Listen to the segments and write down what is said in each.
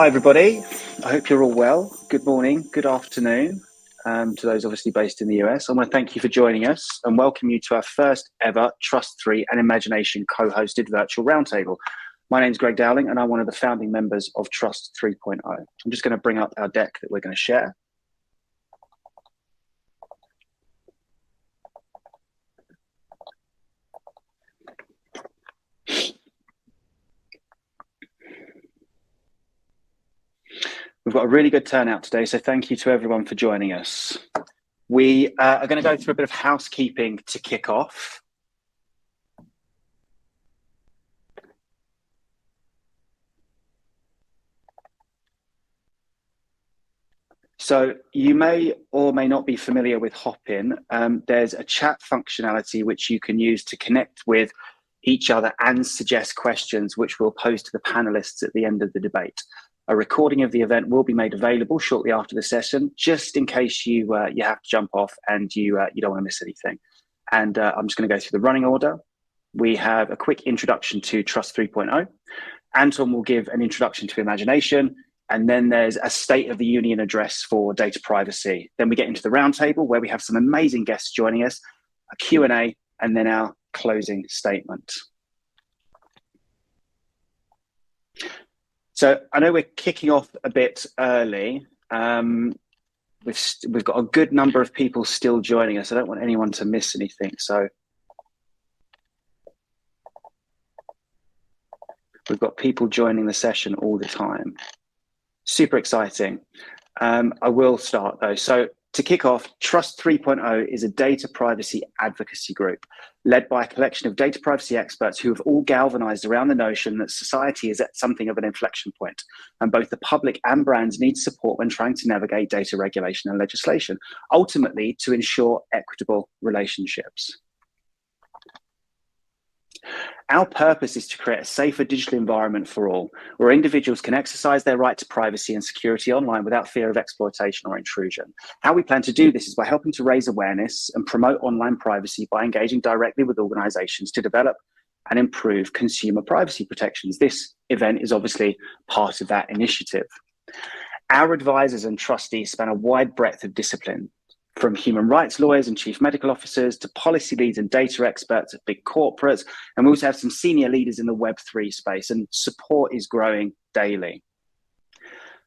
Hi everybody, I hope you're all well. Good morning, good afternoon to those obviously based in the US. I want to thank you for joining us and welcome you to our first ever Trust 3 and Imagination co-hosted virtual roundtable. My name is Greg Dowling and I'm one of the founding members of Trust 3.0. I'm just going to bring up our deck that we're going to share. We've got a really good turnout today, so thank you to everyone for joining us. We are going to go through a bit of housekeeping to kick off. So you may or may not be familiar with Hopin. There's a chat functionality which you can use to connect with each other and suggest questions which we'll pose to the panelists at the end of the debate. A recording of the event will be made available shortly after the session, just in case you have to jump off and you don't want to miss anything. And I'm just going to go through the running order. We have a quick introduction to Trust 3.0. Anton will give an introduction to Imagination, and then there's a State of the Union address for data privacy. Then we get into the roundtable where we have some amazing guests joining us, a Q&A, and then our closing statement. So I know we're kicking off a bit early. We've got a good number of people still joining us. I don't want anyone to miss anything. So we've got people joining the session all the time. Super exciting. I will start though. So to kick off, Trust 3.0 is a data privacy advocacy group led by a collection of data privacy experts who have all galvanized around the notion that society is at something of an inflection point, and both the public and brands need support when trying to navigate data regulation and legislation, ultimately to ensure equitable relationships. Our purpose is to create a safer digital environment for all, where individuals can exercise their right to privacy and security online without fear of exploitation or intrusion. How we plan to do this is by helping to raise awareness and promote online privacy by engaging directly with organizations to develop and improve consumer privacy protections. This event is obviously part of that initiative. Our advisors and trustees span a wide breadth of discipline, from human rights lawyers and chief medical officers to policy leads and data experts at big corporates. And we also have some senior leaders in the Web3 space, and support is growing daily.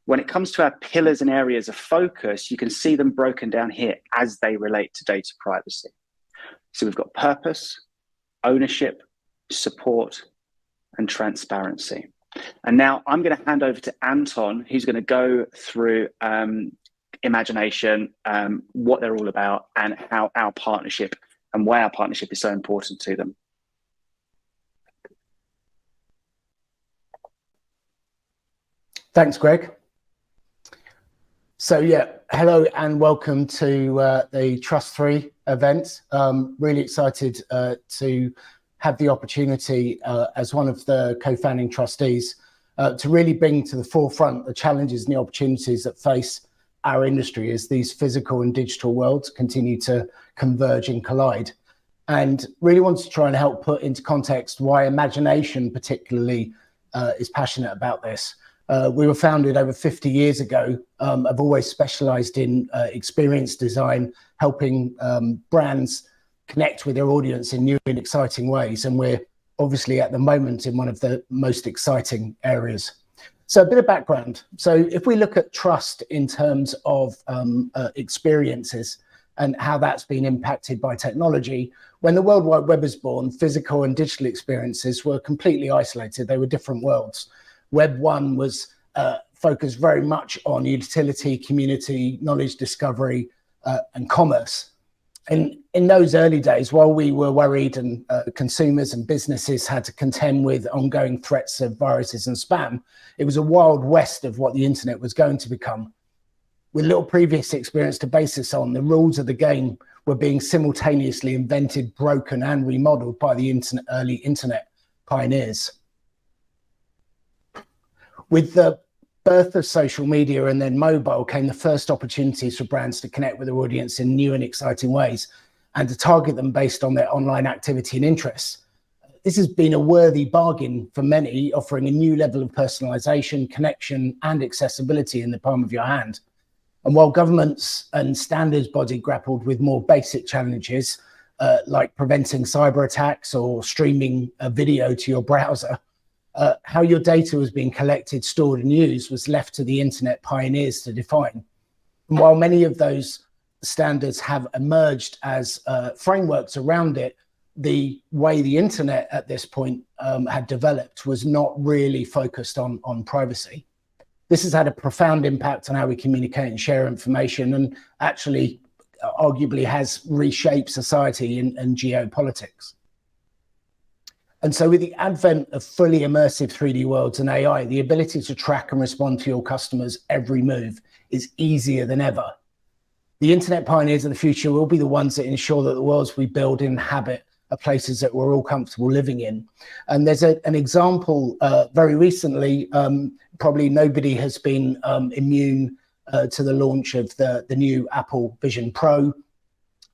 When it comes to our pillars and areas of focus, you can see them broken down here as they relate to data privacy. So we've got purpose, ownership, support, and transparency. And now I'm going to hand over to Anton, who's going to go through Imagination, what they're all about, and how our partnership and why our partnership is so important to them. Thanks, Greg. So yeah, hello and welcome to the Trust 3 event. Really excited to have the opportunity as one of the co-founding trustees to really bring to the forefront the challenges and the opportunities that face our industry as these physical and digital worlds continue to converge and collide. And really want to try and help put into context why Imagination particularly is passionate about this. We were founded over 50 years ago. I've always specialized in experience design, helping brands connect with their audience in new and exciting ways. And we're obviously at the moment in one of the most exciting areas. So a bit of background. So if we look at trust in terms of experiences and how that's been impacted by technology, when the World Wide Web was born, physical and digital experiences were completely isolated. They were different worlds. Web 1 was focused very much on utility, community, knowledge discovery, and commerce. And in those early days, while we were worried and consumers and businesses had to contend with ongoing threats of viruses and spam, it was a wild west of what the internet was going to become. With little previous experience to base this on, the rules of the game were being simultaneously invented, broken, and remodeled by the early internet pioneers. With the birth of social media and then mobile came the first opportunities for brands to connect with their audience in new and exciting ways and to target them based on their online activity and interests. this has been a worthy bargain for many, offering a new level of personalization, connection, and accessibility in the palm of your hand. And while governments and standards body grappled with more basic challenges, like preventing cyber attacks or streaming a video to your browser, how your data was being collected, stored, and used was left to the internet pioneers to define. And while many of those standards have emerged as frameworks around it, the way the internet at this point had developed was not really focused on privacy. This has had a profound impact on how we communicate and share information, and actually arguably has reshaped society and geopolitics. And so with the advent of fully immersive 3D worlds and AI, the ability to track and respond to your customers' every move is easier than ever. The internet pioneers of the future will be the ones that ensure that the worlds we build and inhabit are places that we're all comfortable living in. And there's an example very recently, probably nobody has been immune to the launch of the new Apple Vision Pro.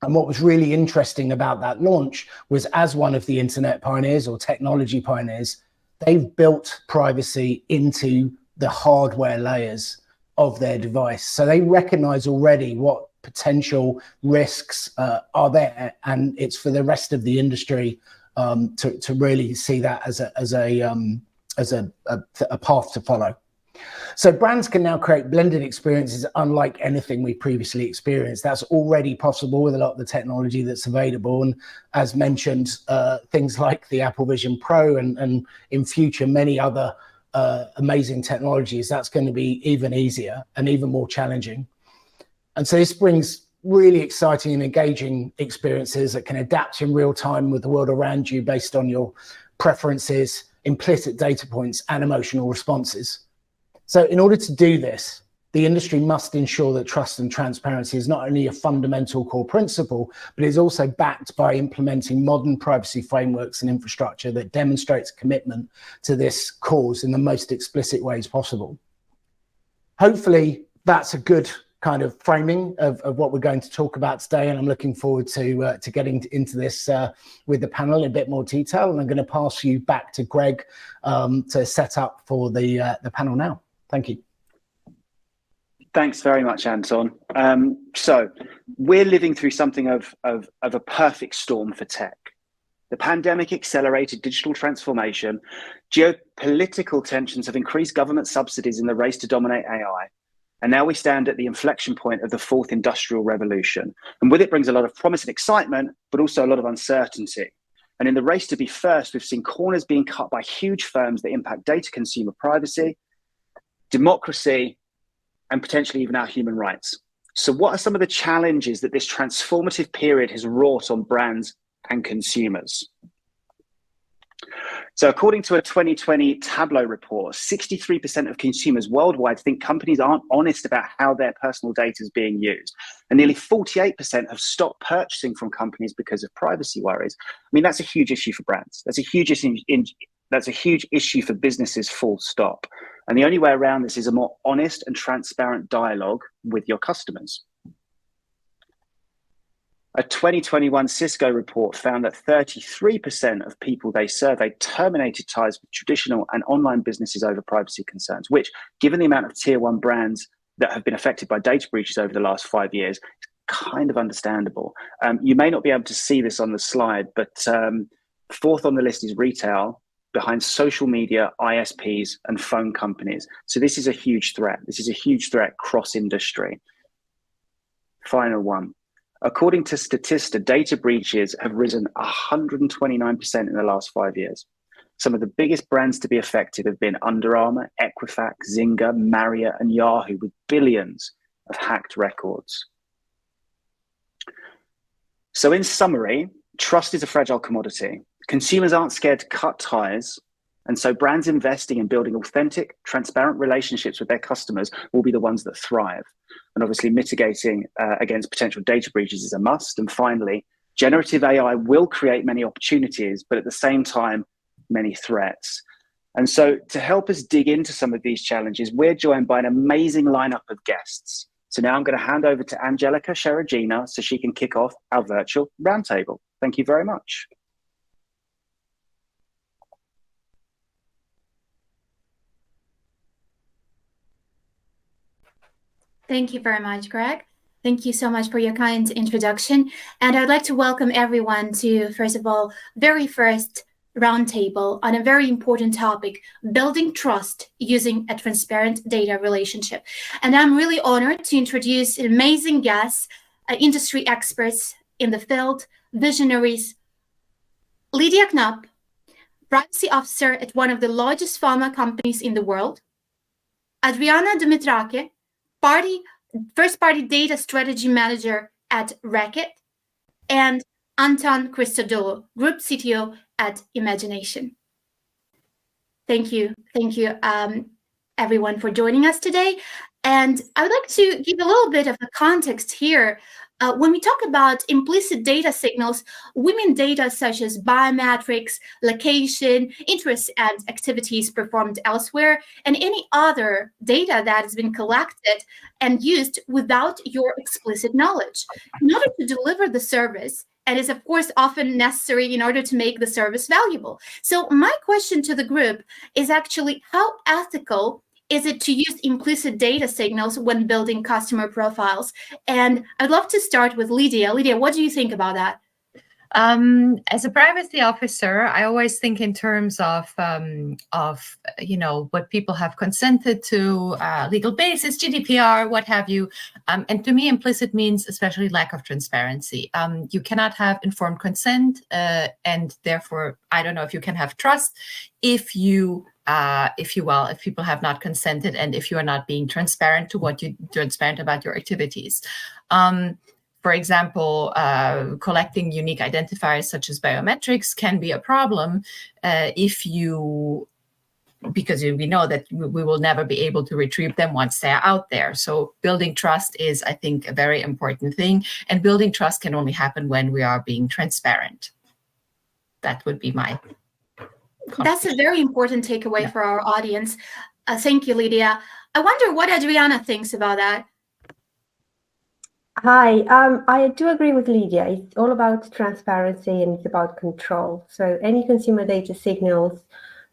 And what was really interesting about that launch was, as one of the internet pioneers or technology pioneers, they've built privacy into the hardware layers of their device. So they recognize already what potential risks are there, and it's for the rest of the industry to really see that as a path to follow. So brands can now create blended experiences unlike anything we previously experienced. That's already possible with a lot of the technology that's available. And as mentioned, things like the Apple Vision Pro and in future, many other amazing technologies, that's going to be even easier and even more challenging. And so this brings really exciting and engaging experiences that can adapt in real time with the world around you based on your preferences, implicit data points, and emotional responses. So in order to do this, the industry must ensure that trust and transparency is not only a fundamental core principle, but is also backed by implementing modern privacy frameworks and infrastructure that demonstrates commitment to this cause in the most explicit ways possible. Hopefully, that's a good kind of framing of what we're going to talk about today, and I'm looking forward to getting into this with the panel in a bit more detail. And I'm going to pass you back to Greg to set up for the panel now. Thank you. Thanks very much, Anton. So we're living through something of a perfect storm for tech. The pandemic accelerated digital transformation. Geopolitical tensions have increased government subsidies in the race to dominate AI. And now we stand at the inflection point of the fourth industrial revolution. And with it brings a lot of promise and excitement, but also a lot of uncertainty. And in the race to be first, we've seen corners being cut by huge firms that impact data consumer privacy, democracy, and potentially even our human rights. So what are some of the challenges that this transformative period has wrought on brands and consumers? So according to a 2020 Tableau report, 63% of consumers worldwide think companies aren't honest about how their personal data is being used. And nearly 48% have stopped purchasing from companies because of privacy worries. I mean, that's a huge issue for brands. That's a huge issue for businesses, full stop. And the only way around this is a more honest and transparent dialogue with your customers. A 2021 Cisco report found that 33% of people they surveyed terminated ties with traditional and online businesses over privacy concerns, which, given the amount of tier one brands that have been affected by data breaches over the last 5 years, is kind of understandable. You may not be able to see this on the slide, but fourth on the list is retail, behind social media, ISPs, and phone companies. So this is a huge threat. This is a huge threat cross-industry. Final one. According to Statista, data breaches have risen 129% in the last 5 years. Some of the biggest brands to be affected have been Under Armour, Equifax, Zynga, Marriott, and Yahoo, with billions of hacked records. So in summary, trust is a fragile commodity. Consumers aren't scared to cut ties, and so brands investing in building authentic, transparent relationships with their customers will be the ones that thrive. And obviously mitigating against potential data breaches is a must. And finally, generative AI will create many opportunities, but at the same time, many threats. And so to help us dig into some of these challenges, we're joined by an amazing lineup of guests. So now I'm going to hand over to Angelika Sharygina so she can kick off our virtual roundtable. Thank you very much. Thank you very much, Greg. Thank you so much for your kind introduction. And I'd like to welcome everyone to, first of all, very first roundtable on a very important topic, building trust using a transparent data relationship. And I'm really honored to introduce amazing guests, industry experts in the field, visionaries. Lydia Knab, privacy officer at one of the largest pharma companies in the world. Adriana Dumitrache, first-party data strategy manager at Reckitt, and Anton Christodoulou, group CTO at Imagination. Thank you, everyone, for joining us today. And I would like to give a little bit of a context here. When we talk about implicit data signals, we mean data such as biometrics, location, interests and activities performed elsewhere, and any other data that has been collected and used without your explicit knowledge in order to deliver the service, and is of course often necessary in order to make the service valuable. So my question to the group is actually, how ethical is it to use implicit data signals when building customer profiles? And I'd love to start with Lydia. Lydia, what do you think about that? As a privacy officer, I always think in terms of what people have consented to, legal basis, GDPR, what have you. And to me, implicit means especially lack of transparency. You cannot have informed consent, and therefore, I don't know if you can have trust if people have not consented and if you are not being transparent about your activities. For example, collecting unique identifiers such as biometrics can be a problem because we know that we will never be able to retrieve them once they're out there. So building trust is, I think, a very important thing. And building trust can only happen when we are being transparent. That would be my contribution. That's a very important takeaway for our audience. Thank you, Lydia. I wonder what Adriana thinks about that. Hi, I do agree with Lydia. It's all about transparency and it's about control. So any consumer data signals,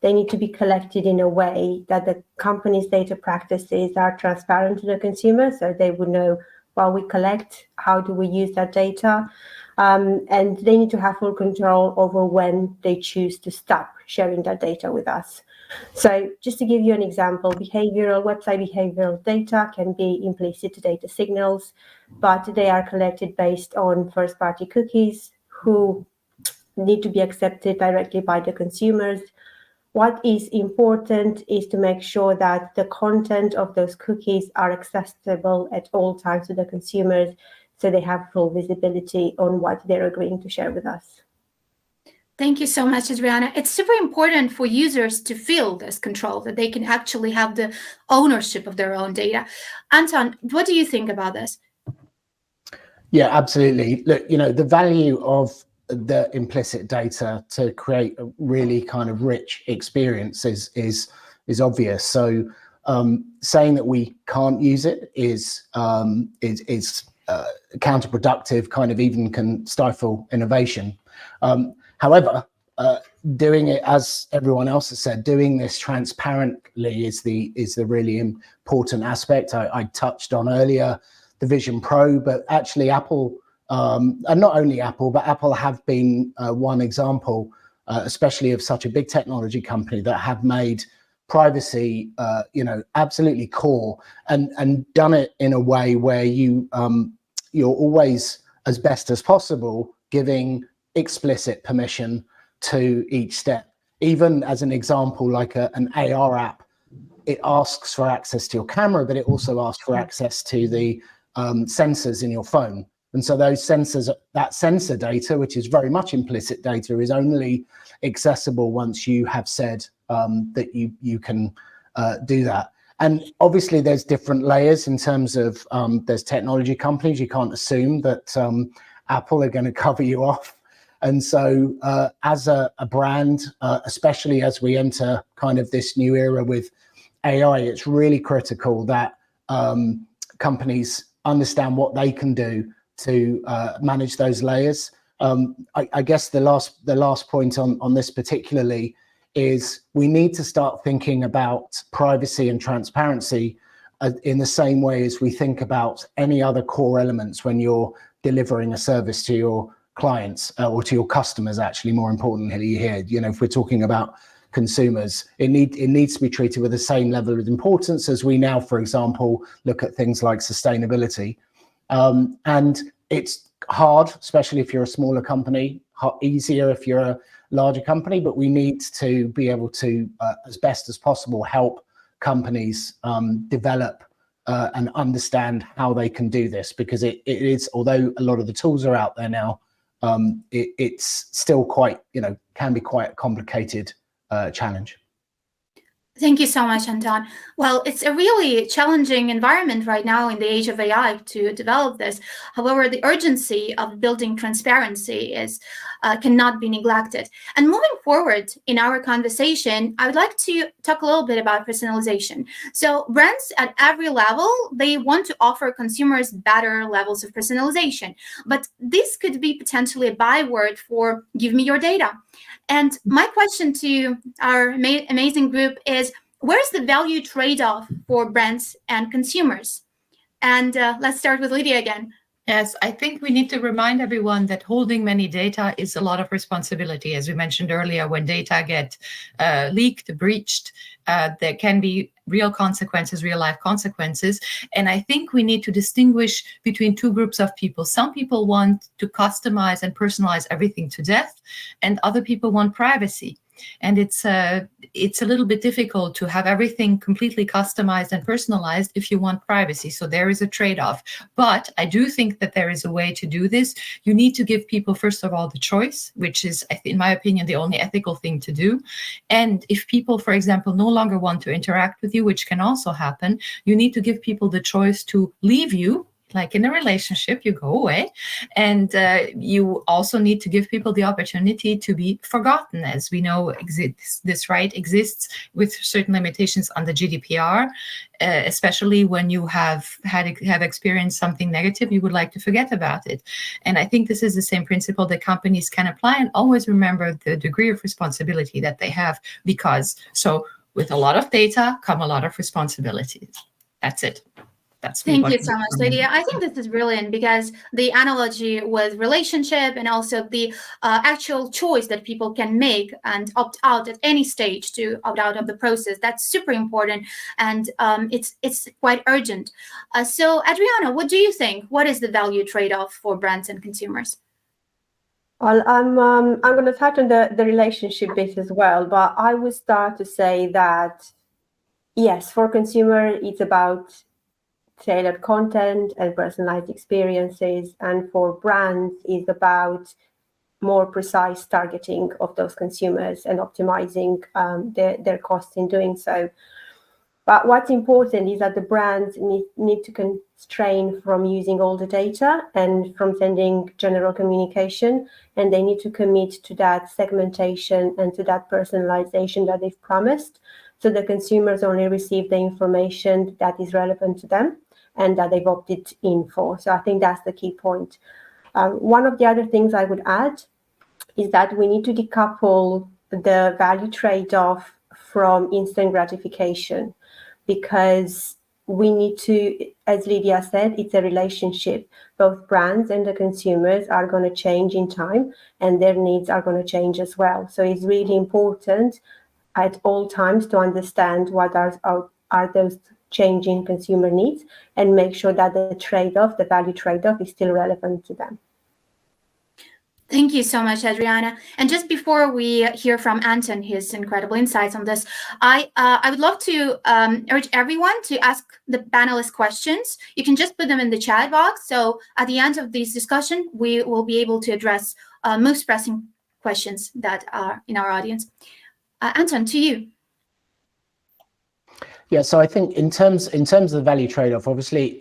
they need to be collected in a way that the company's data practices are transparent to the consumer, so they would know what we collect, how do we use that data, and they need to have full control over when they choose to stop sharing that data with us. So just to give you an example, website behavioral data can be implicit data signals, but they are collected based on first-party cookies who need to be accepted directly by the consumers. What is important is to make sure that the content of those cookies are accessible at all times to the consumers, so they have full visibility on what they're agreeing to share with us. Thank you so much, Adriana. It's super important for users to feel this control, that they can actually have the ownership of their own data. Anton, what do you think about this? Yeah, absolutely. Look, the value of the implicit data to create a really kind of rich experience is obvious. So saying that we can't use it is counterproductive, kind of even can stifle innovation. However, doing it, as everyone else has said, doing this transparently is the really important aspect. I touched on earlier the Vision Pro, but actually Apple, and not only Apple, but Apple have been one example, especially of such a big technology company that have made privacy, absolutely core and done it in a way where you're always, as best as possible, giving explicit permission to each step. Even as an example, like an AR app, it asks for access to your camera, but it also asks for access to the sensors in your phone. And so those sensors, that sensor data, which is very much implicit data, is only accessible once you have said that you can do that. And obviously there's different layers in terms of there's technology companies. You can't assume that Apple are going to cover you off. And so as a brand, especially as we enter kind of this new era with AI, it's really critical that companies understand what they can do to manage those layers. I guess the last point on this particularly is we need to start thinking about privacy and transparency in the same way as we think about any other core elements when you're delivering a service to your clients or to your customers, actually, more importantly here. You know, if we're talking about consumers, it needs to be treated with the same level of importance as we now, for example, look at things like sustainability. And it's hard, especially if you're a smaller company, easier if you're a larger company, but we need to be able to, as best as possible, help companies develop and understand how they can do this, because it is, although a lot of the tools are out there now, it's still quite, can be quite a complicated challenge. Thank you so much, Anton. Well, it's a really challenging environment right now in the age of AI to develop this. However, the urgency of building transparency cannot be neglected. And moving forward in our conversation, I would like to talk a little bit about personalization. So brands at every level, they want to offer consumers better levels of personalization. But this could be potentially a byword for "give me your data." And my question to our amazing group is, where's the value trade-off for brands and consumers? And let's start with Lydia again. Yes, I think we need to remind everyone that holding many data is a lot of responsibility. As we mentioned earlier, when data get leaked, breached, there can be real consequences, real life consequences. And I think we need to distinguish between two groups of people. Some people want to customize and personalize everything to death, and other people want privacy. And it's a little bit difficult to have everything completely customized and personalized if you want privacy. So there is a trade-off. But I do think that there is a way to do this. You need to give people, first of all, the choice, which is, in my opinion, the only ethical thing to do. And if people, for example, no longer want to interact with you, which can also happen, you need to give people the choice to leave you. Like in a relationship, you go away, and you also need to give people the opportunity to be forgotten. As we know, this right exists with certain limitations on the GDPR, especially when you have experienced something negative, you would like to forget about it. And I think this is the same principle that companies can apply, and always remember the degree of responsibility that they have, because with a lot of data come a lot of responsibilities. That's it. Thank you so much, Lydia. I think this is brilliant, because the analogy with relationship and also the actual choice that people can make and opt out at any stage to opt out of the process, that's super important, and it's quite urgent. So Adriana, what do you think? What is the value trade-off for brands and consumers? Well, I'm going to touch on the relationship bit as well, but I would start to say that, yes, for consumer, it's about tailored content and personalized experiences, and for brands is about more precise targeting of those consumers and optimizing their costs in doing so. But what's important is that the brands need to constrain from using all the data and from sending general communication, and they need to commit to that segmentation and to that personalization that they've promised, so the consumers only receive the information that is relevant to them and that they've opted in for. So I think that's the key point. One of the other things I would add is that we need to decouple the value trade-off from instant gratification, because we need to, as Lydia said, it's a relationship. Both brands and the consumers are going to change in time, and their needs are going to change as well. So it's really important at all times to understand what are those changing consumer needs, and make sure that the value trade-off is still relevant to them. Thank you so much, Adriana. And just before we hear from Anton, his incredible insights on this, I would love to urge everyone to ask the panelists questions. You can just put them in the chat box. So at the end of this discussion, we will be able to address most pressing questions that are in our audience. Anton, to you. Yeah, so I think in terms of the value trade-off, obviously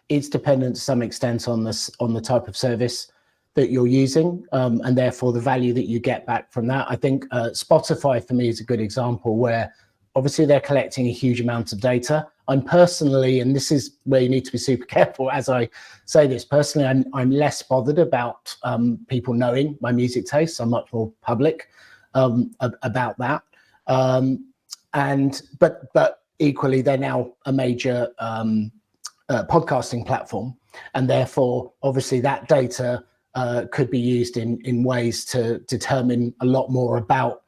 it's dependent to some extent on the type of service that you're using, and therefore the value that you get back from that. I think Spotify for me is a good example, where obviously they're collecting a huge amount of data. I'm personally, and this is where you need to be super careful as I say this, personally, I'm less bothered about people knowing my music tastes. I'm much more public about that. But equally, they're now a major podcasting platform, and therefore, obviously, that data could be used in ways to determine a lot more about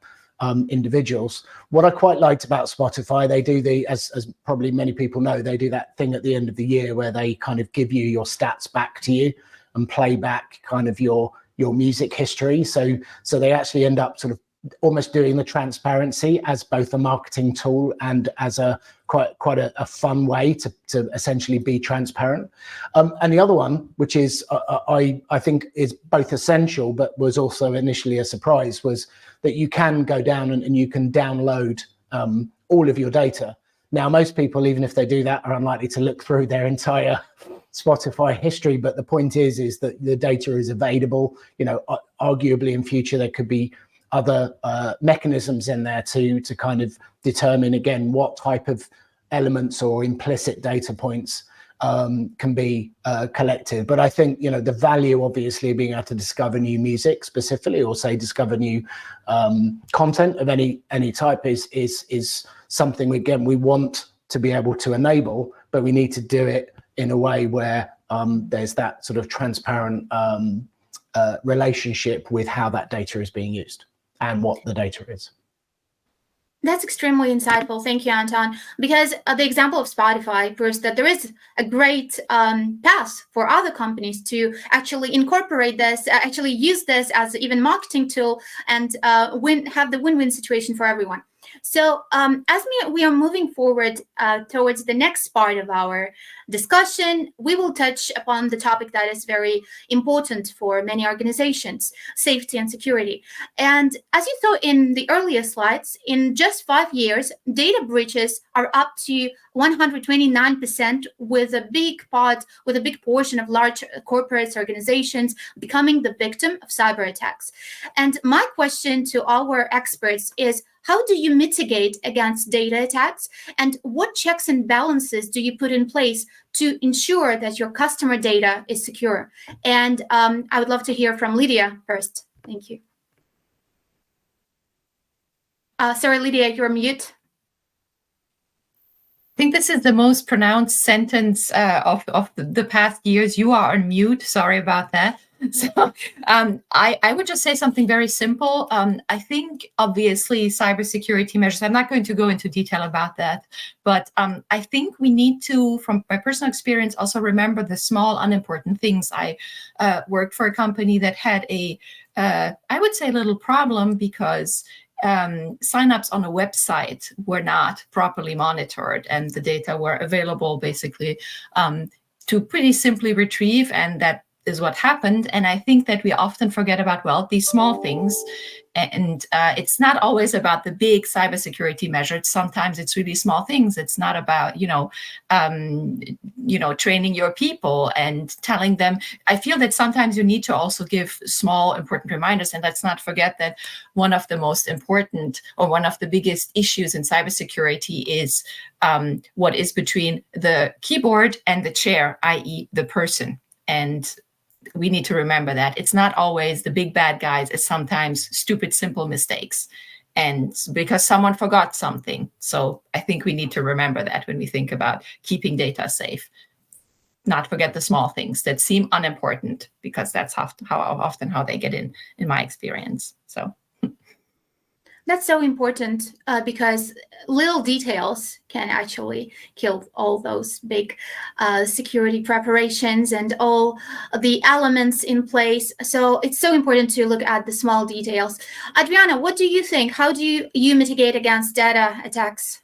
individuals. What I quite liked about Spotify, they do as probably many people know, they do that thing at the end of the year where they kind of give you your stats back to you and play back kind of your music history. So they actually end up sort of almost doing the transparency as both a marketing tool and as a quite a fun way to essentially be transparent. And the other one, which is I think is both essential but was also initially a surprise, was that you can go down and you can download all of your data. Now, most people, even if they do that, are unlikely to look through their entire Spotify history. But the point is that the data is available. You know, arguably in future there could be other mechanisms in there to kind of determine again what type of elements or implicit data points can be collected. But I think, you know, the value obviously of being able to discover new music specifically, or say discover new content of any type is something again we want to be able to enable, but we need to do it in a way where there's that sort of transparent relationship with how that data is being used and what the data is. That's extremely insightful. Thank you, Anton. Because the example of Spotify proves that there is a great path for other companies to actually incorporate this, actually use this as even marketing tool and have the win-win situation for everyone. So as we are moving forward towards the next part of our discussion, we will touch upon the topic that is very important for many organizations, safety and security. And as you saw in the earlier slides, in just 5 years, data breaches are up to 129%, with a big portion of large corporate organizations becoming the victim of cyber attacks. And my question to our experts is, how do you mitigate against data attacks, and what checks and balances do you put in place to ensure that your customer data is secure? And I would love to hear from Lydia first. Thank you. Sorry, Lydia, you're mute. I think this is the most pronounced sentence of the past years. You are on mute. Sorry about that. So I would just say something very simple. I think obviously cybersecurity measures, I'm not going to go into detail about that, but I think we need to, from my personal experience, also remember the small unimportant things. I worked for a company that had I would say a little problem because signups on a website were not properly monitored, and the data were available basically to pretty simply retrieve, and that is what happened. And I think that we often forget about, well, these small things, and it's not always about the big cybersecurity measures. Sometimes it's really small things. It's not about, training your people and telling them. I feel that sometimes you need to also give small, important reminders. And let's not forget that one of the most important, or one of the biggest issues in cybersecurity is what is between the keyboard and the chair, i.e. the person. And we need to remember that it's not always the big bad guys. It's sometimes stupid, simple mistakes, and because someone forgot something. So I think we need to remember that when we think about keeping data safe, not forget the small things that seem unimportant, because that's often how they get in my experience. So that's so important because little details can actually kill all those big security preparations and all the elements in place. So it's so important to look at the small details. Adriana, what do you think? How do you mitigate against data attacks?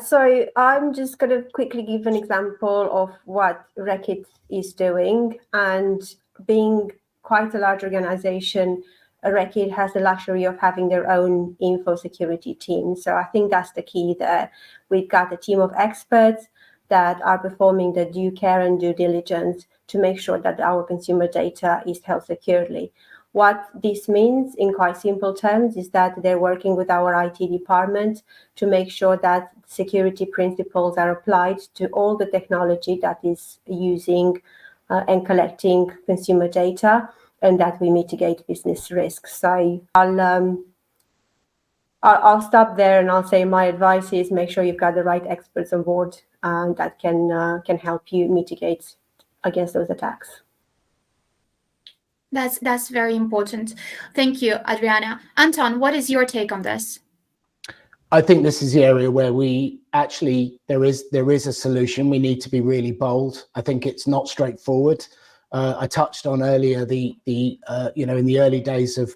So I'm just going to quickly give an example of what Reckitt is doing. And being quite a large organization, Reckitt has the luxury of having their own info security team. So I think that's the key there. We've got a team of experts that are performing the due care and due diligence to make sure that our consumer data is held securely. What this means in quite simple terms is that they're working with our IT department to make sure that security principles are applied to all the technology that is using and collecting consumer data, and that we mitigate business risks. So I'll I'll stop there, and I'll say my advice is make sure you've got the right experts on board that can help you mitigate against those attacks. That's very important. Thank you, Adriana. Anton, what is your take on this? I think this is the area where we actually, there is a solution. We need to be really bold. I think it's not straightforward. I touched on earlier in the early days of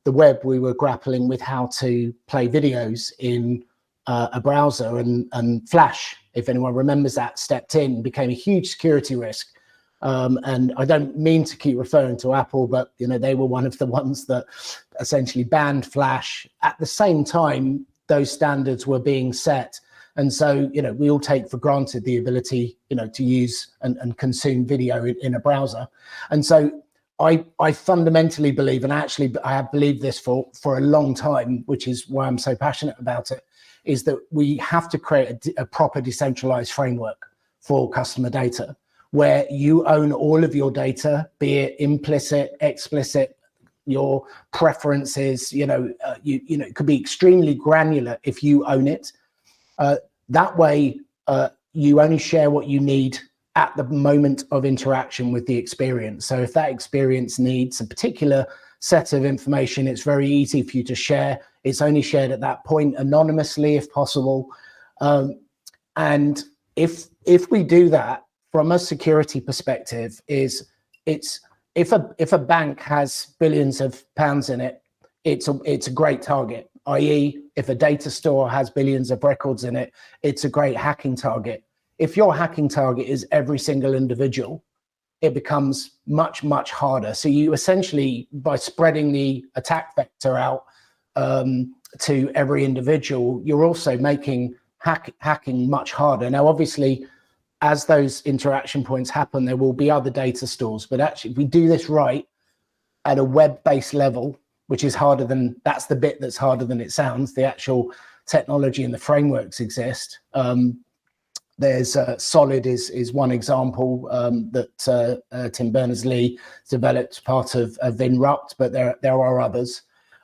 the web, we were grappling with how to play videos in a browser, and Flash, if anyone remembers that, stepped in, became a huge security risk. And I don't mean to keep referring to Apple, but they were one of the ones that essentially banned Flash. At the same time, those standards were being set. And so, we all take for granted the ability, to use and consume video in a browser. And so I fundamentally believe, and actually I have believed this for a long time, which is why I'm so passionate about it, is that we have to create a proper decentralized framework for customer data, where you own all of your data, be it implicit, explicit, your preferences, it could be extremely granular if you own it. That way, you only share what you need at the moment of interaction with the experience. So if that experience needs a particular set of information, it's very easy for you to share. It's only shared at that point anonymously, if possible. And if we do that from a security perspective, if a bank has billions of pounds in it, it's a great target. I.e., if a data store has billions of records in it, it's a great hacking target. If your hacking target is every single individual, it becomes much, much harder. So you essentially, by spreading the attack vector out to every individual, you're also making hacking much harder. Now, obviously, as those interaction points happen, there will be other data stores. But actually, if we do this right at a web-based level, which is that's the bit that's harder than it sounds, the actual technology and the frameworks exist. There's Solid is one example that Tim Berners-Lee developed, part of Vinrupt, but there are others.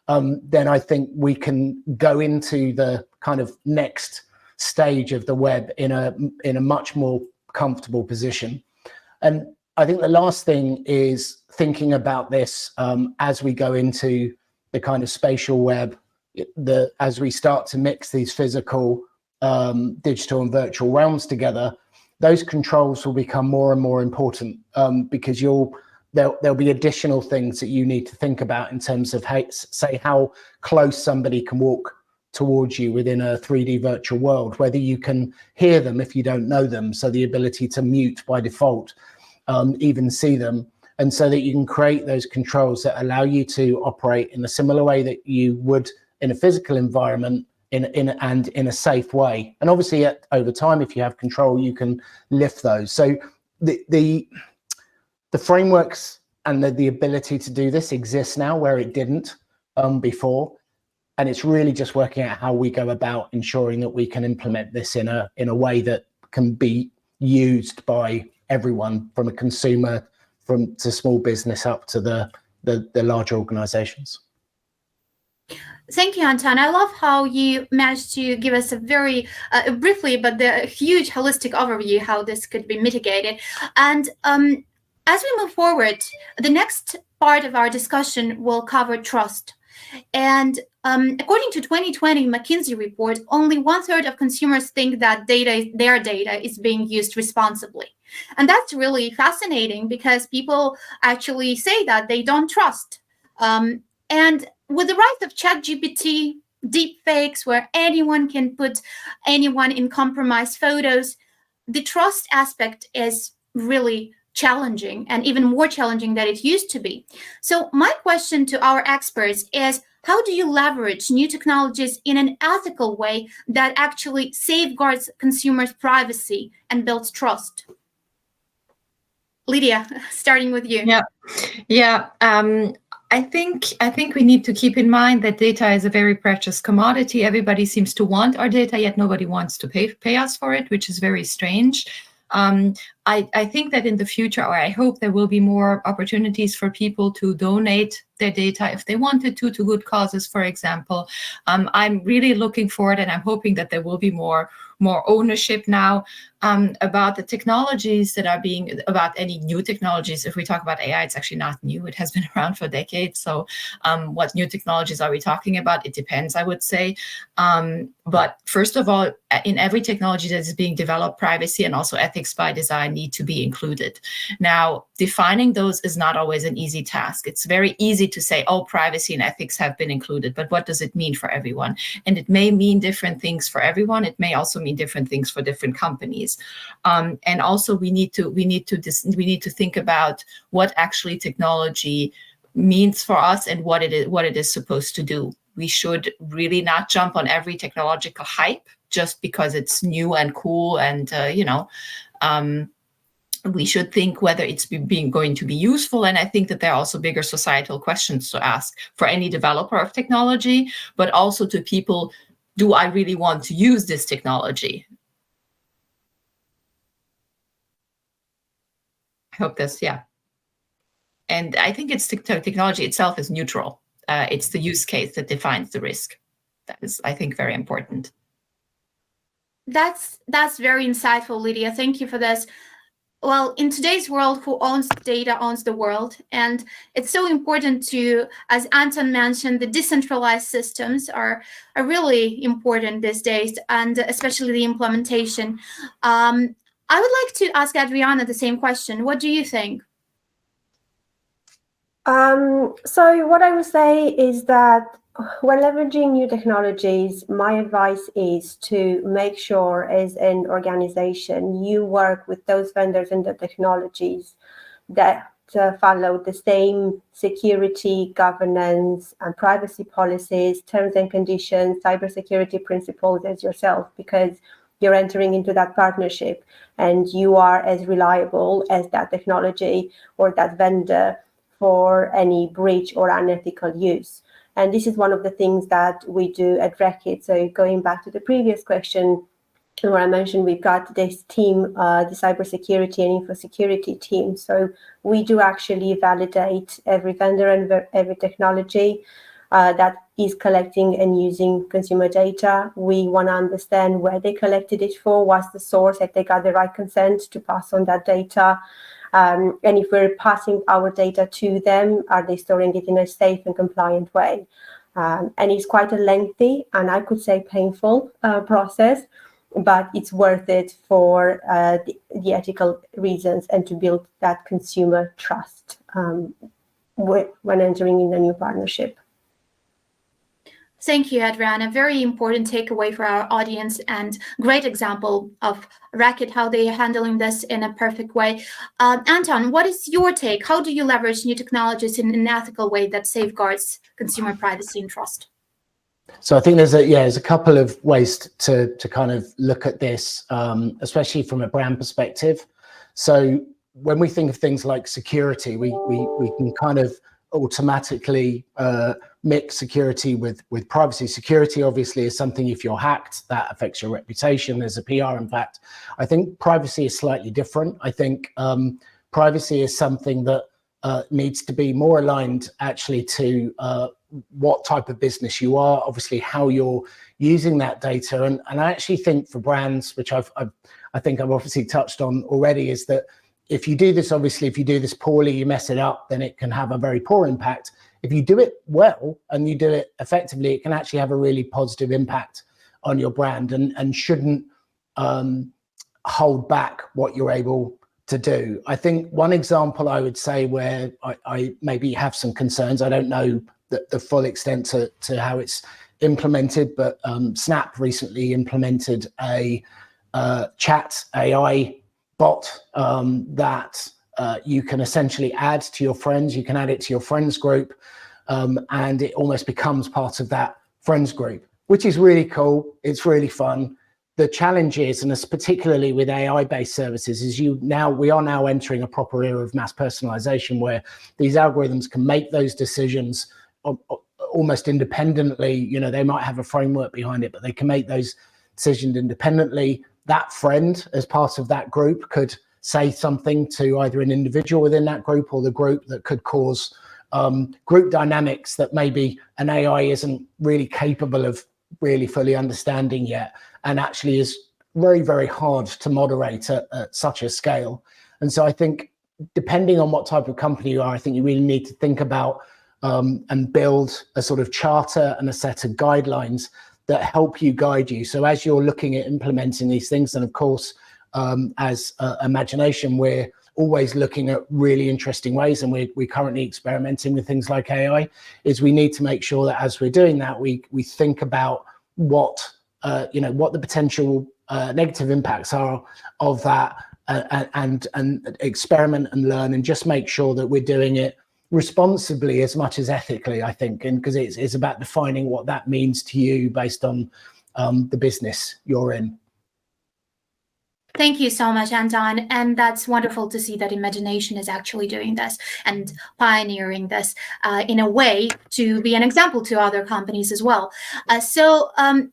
Then I think we can go into the kind of next stage of the web in a much more comfortable position. And I think the last thing is thinking about this as we go into the kind of spatial web, as we start to mix these physical, digital and virtual realms together, those controls will become more and more important because there'll be additional things that you need to think about in terms of how close somebody can walk towards you within a 3D virtual world, whether you can hear them if you don't know them, so the ability to mute by default, even see them, and so that you can create those controls that allow you to operate in a similar way that you would in a physical environment in a safe way. And obviously over time, if you have control, you can lift those. So the frameworks and the ability to do this exists now where it didn't before. And it's really just working out how we go about ensuring that we can implement this in a way that can be used by everyone, from a consumer to small business up to the larger organizations. Thank you, Anton. I love how you managed to give us a very briefly, but the huge holistic overview how this could be mitigated. And as we move forward, the next part of our discussion will cover trust. And according to 2020 McKinsey report, only 1/3 of consumers think that their data is being used responsibly. And that's really fascinating because people actually say that they don't trust. And with the rise of ChatGPT, deepfakes, where anyone can put anyone in compromised photos, the trust aspect is really challenging, and even more challenging than it used to be. So my question to our experts is, how do you leverage new technologies in an ethical way that actually safeguards consumers' privacy and builds trust? Lydia, starting with you. Yeah. I think we need to keep in mind that data is a very precious commodity. Everybody seems to want our data, yet nobody wants to pay us for it, which is very strange. I think that in the future, or I hope there will be more opportunities for people to donate their data if they wanted to good causes, for example. I'm really looking forward, and I'm hoping that there will be more ownership now about the technologies that are about any new technologies. If we talk about AI, it's actually not new. It has been around for decades. So what new technologies are we talking about? It depends, I would say. But first of all, in every technology that is being developed, privacy and also ethics by design need to be included. Now, defining those is not always an easy task. It's very easy to say, oh, privacy and ethics have been included, but what does it mean for everyone? And it may mean different things for everyone. It may also mean different things for different companies. And also we need to think about what actually technology means for us and what it is supposed to do. We should really not jump on every technological hype just because it's new and cool, and we should think whether it's going to be useful. And I think that there are also bigger societal questions to ask for any developer of technology, but also to people: do I really want to use this technology? I hope this, yeah. And I think it's technology itself is neutral. It's the use case that defines the risk. That is, I think, very important. That's very insightful, Lydia. Thank you for this. Well, in today's world, who owns data owns the world. And it's so important to, as Anton mentioned, the decentralized systems are really important these days, and especially the implementation. I would like to ask Adriana the same question. What do you think? So what I would say is that when leveraging new technologies, my advice is to make sure as an organization you work with those vendors and the technologies that follow the same security, governance, and privacy policies, terms and conditions, cybersecurity principles as yourself, because you're entering into that partnership and you are as reliable as that technology or that vendor for any breach or unethical use. And this is one of the things that we do at Reckitt. So going back to the previous question, where I mentioned we've got this team, the cybersecurity and infosecurity team. So we do actually validate every vendor and every technology that is collecting and using consumer data. We want to understand where they collected it for, what's the source, if they got the right consent to pass on that data. And if we're passing our data to them, are they storing it in a safe and compliant way? And it's quite a lengthy and I could say painful process, but it's worth it for the ethical reasons and to build that consumer trust when entering in a new partnership. Thank you, Adriana. Very important takeaway for our audience and great example of Reckitt, how they are handling this in a perfect way. Anton, what is your take? How do you leverage new technologies in an ethical way that safeguards consumer privacy and trust? So I think there's a couple of ways to kind of look at this, especially from a brand perspective. So when we think of things like security, we can kind of automatically mix security with privacy. Security obviously is something, if you're hacked, that affects your reputation. There's a PR impact. I think privacy is slightly different. I think privacy is something that needs to be more aligned actually to what type of business you are, obviously how you're using that data. And I actually think for brands, which I think I've obviously touched on already, is that if you do this, obviously, if you do this poorly, you mess it up, then it can have a very poor impact. If you do it well and you do it effectively, it can actually have a really positive impact on your brand and shouldn't hold back what you're able to do. I think one example I would say where I maybe have some concerns, I don't know the full extent to how it's implemented, but Snap recently implemented a chat AI bot that you can essentially add to your friends. You can add it to your friends group and it almost becomes part of that friends group, which is really cool. It's really fun. The challenge is, and it's particularly with AI-based services, is we are now entering a proper era of mass personalization where these algorithms can make those decisions almost independently. You know, they might have a framework behind it, but they can make those decisions independently. That friend, as part of that group, could say something to either an individual within that group or the group that could cause group dynamics that maybe an AI isn't really capable of really fully understanding yet, and actually is very, very hard to moderate at such a scale. And so I think, depending on what type of company you are, I think you really need to think about and build a sort of charter and a set of guidelines that help you, guide you. So as you're looking at implementing these things, and of course, as Imagination, we're always looking at really interesting ways, and we're currently experimenting with things like AI, is we need to make sure that as we're doing that, we think about what the potential negative impacts are of that, and experiment and learn, and just make sure that we're doing it responsibly as much as ethically, I think, and because it's about defining what that means to you based on the business you're in. Thank you so much, Anton. And that's wonderful to see that Imagination is actually doing this and pioneering this in a way to be an example to other companies as well. I'm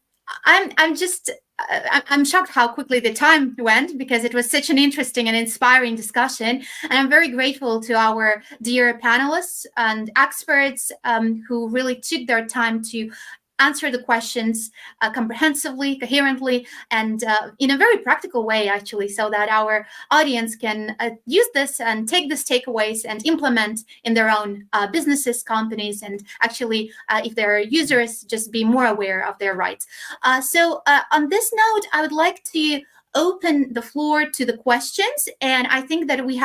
shocked how quickly the time went, because it was such an interesting and inspiring discussion. And I'm very grateful to our dear panelists and experts who really took their time to answer the questions comprehensively, coherently, and in a very practical way, actually, so that our audience can use this and take these takeaways and implement in their own businesses, companies, and actually, if they're users, just be more aware of their rights. So on this note, I would like to open the floor to the questions, and I think that we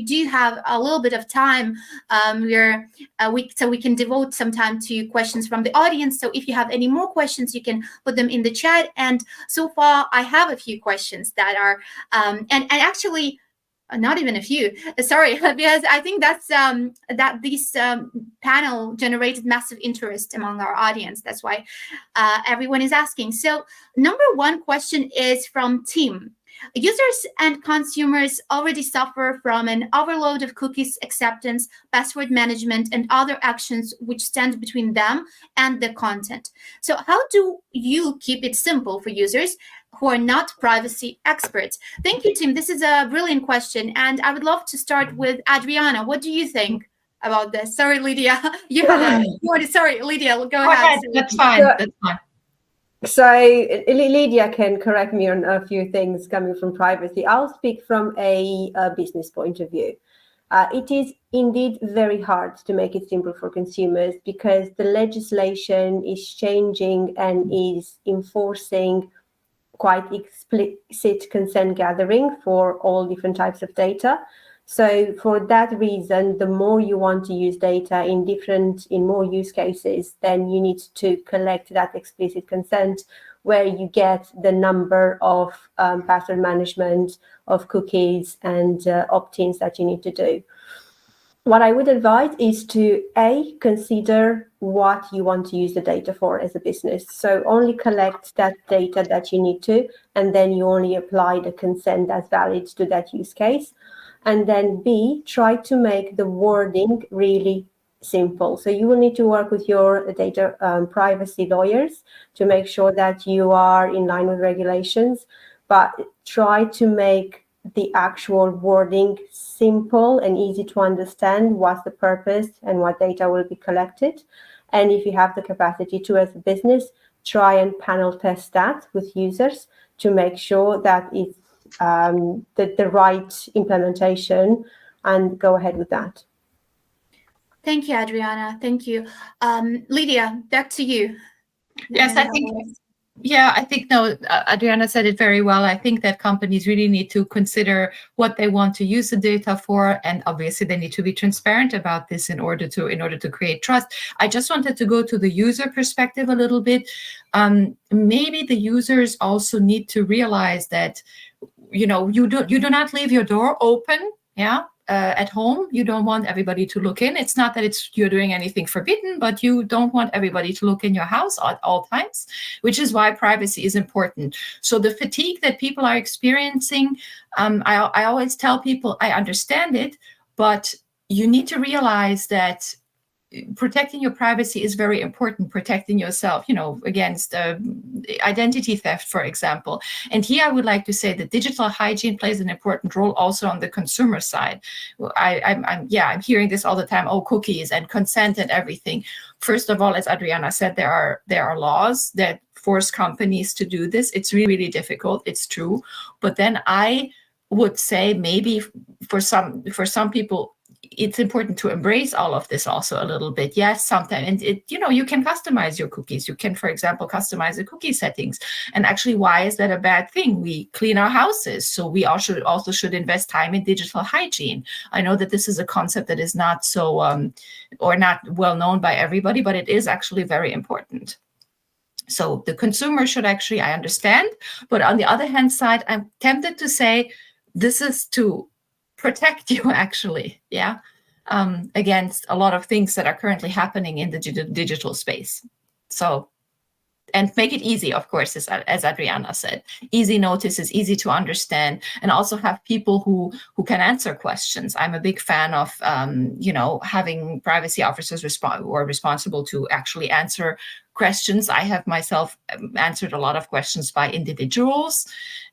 do have a little bit of time so we can devote some time to questions from the audience. So if you have any more questions, you can put them in the chat. And so far, I have a few questions that are and actually not even a few, sorry, because I think that's that this panel generated massive interest among our audience. That's why everyone is asking. So number one question is from Tim. Users and consumers already suffer from an overload of cookies acceptance, password management, and other actions which stand between them and the content. So how do you keep it simple for users who are not privacy experts? Thank you, Tim. This is a brilliant question. And I would love to start with Adriana. What do you think about this? Sorry, Lydia. Sorry, Lydia, go ahead. That's fine. That's fine. So Lydia can correct me on a few things coming from privacy. I'll speak from a business point of view. It is indeed very hard to make it simple for consumers, because the legislation is changing and is enforcing quite explicit consent gathering for all different types of data. So for that reason, the more you want to use data in more use cases, then you need to collect that explicit consent, where you get the number of password management, of cookies, and opt-ins that you need to do. What I would advise is to consider what you want to use the data for as a business. So only collect that data that you need to, and then you only apply the consent that's valid to that use case. And then B, try to make the wording really simple. So you will need to work with your data privacy lawyers to make sure that you are in line with regulations, but try to make the actual wording simple and easy to understand what's the purpose and what data will be collected. And if you have the capacity to, as a business, try and panel test that with users to make sure that it's the right implementation, and go ahead with that. Thank you, Adriana. Thank you. Lydia, back to you. Yes, I think Adriana said it very well. I think that companies really need to consider what they want to use the data for, and obviously they need to be transparent about this in order to create trust. I just wanted to go to the user perspective a little bit. Maybe the users also need to realize that you do not leave your door open, at home. You don't want everybody to look in. It's not that you're doing anything forbidden, but you don't want everybody to look in your house at all times, which is why privacy is important. So the fatigue that people are experiencing, I always tell people, I understand it, but you need to realize that protecting your privacy is very important, protecting yourself, against identity theft, for example. And here I would like to say that digital hygiene plays an important role also on the consumer side. I'm hearing this all the time, cookies and consent and everything. First of all, as Adriana said, there are laws that force companies to do this. It's really, really difficult, it's true. But then I would say maybe for some people, it's important to embrace all of this also a little bit. Yes, sometimes, and you can customize your cookies. You can, for example, customize the cookie settings. And actually, why is that a bad thing? We clean our houses, so we also should invest time in digital hygiene. I know that this is a concept that is not so or not well known by everybody, but it is actually very important. So the consumer should actually, I understand, but on the other hand side, I'm tempted to say this is to protect you actually, against a lot of things that are currently happening in the digital space. So, and make it easy, of course, as Adriana said, easy notices, easy to understand, and also have people who can answer questions. I'm a big fan of, having privacy officers responsible to actually answer questions. I have myself answered a lot of questions by individuals,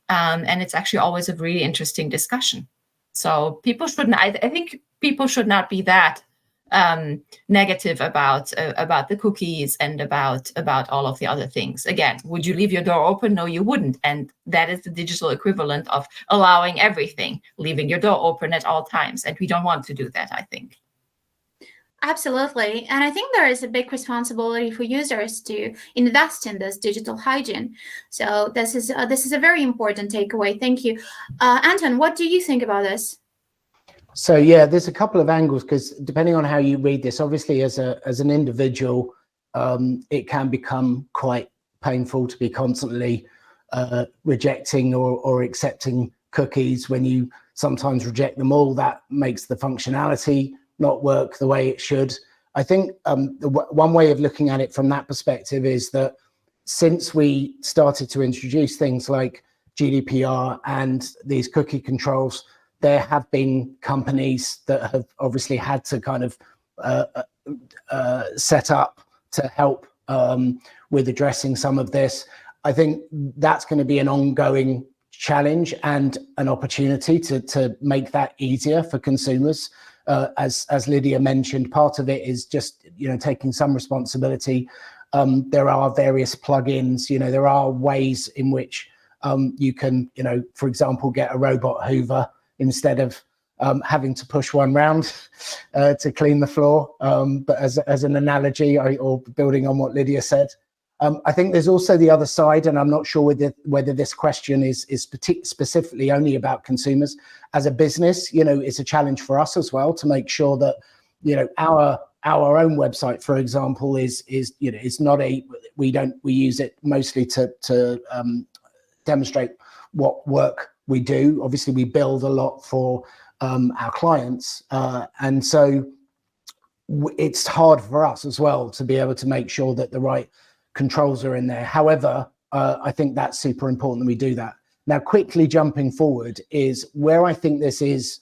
and it's actually always a really interesting discussion. So people shouldn't. I think people should not be that negative about the cookies and about all of the other things. Again, would you leave your door open? No, you wouldn't. And that is the digital equivalent of allowing everything, leaving your door open at all times. And we don't want to do that, I think. Absolutely. And I think there is a big responsibility for users to invest in this digital hygiene. So this is a very important takeaway. Thank you. Anton, what do you think about this? So yeah, there's a couple of angles, because depending on how you read this, obviously as an individual, it can become quite painful to be constantly rejecting or accepting cookies. When you sometimes reject them all, that makes the functionality not work the way it should. I think one way of looking at it from that perspective is that since we started to introduce things like GDPR and these cookie controls, there have been companies that have obviously had to kind of set up to help with addressing some of this. I think that's going to be an ongoing challenge and an opportunity to make that easier for consumers. As Lydia mentioned, part of it is just, taking some responsibility. There are various plugins, there are ways in which you can, for example, get a robot hoover instead of having to push one round to clean the floor. But as an analogy, or building on what Lydia said, I think there's also the other side, and I'm not sure whether this question is specifically only about consumers. As a business, it's a challenge for us as well to make sure that, our own website, for example, is not we use it mostly to demonstrate what work we do. Obviously, we build a lot for our clients, and so it's hard for us as well to be able to make sure that the right controls are in there. However, I think that's super important that we do that. Now, quickly jumping forward is where I think this is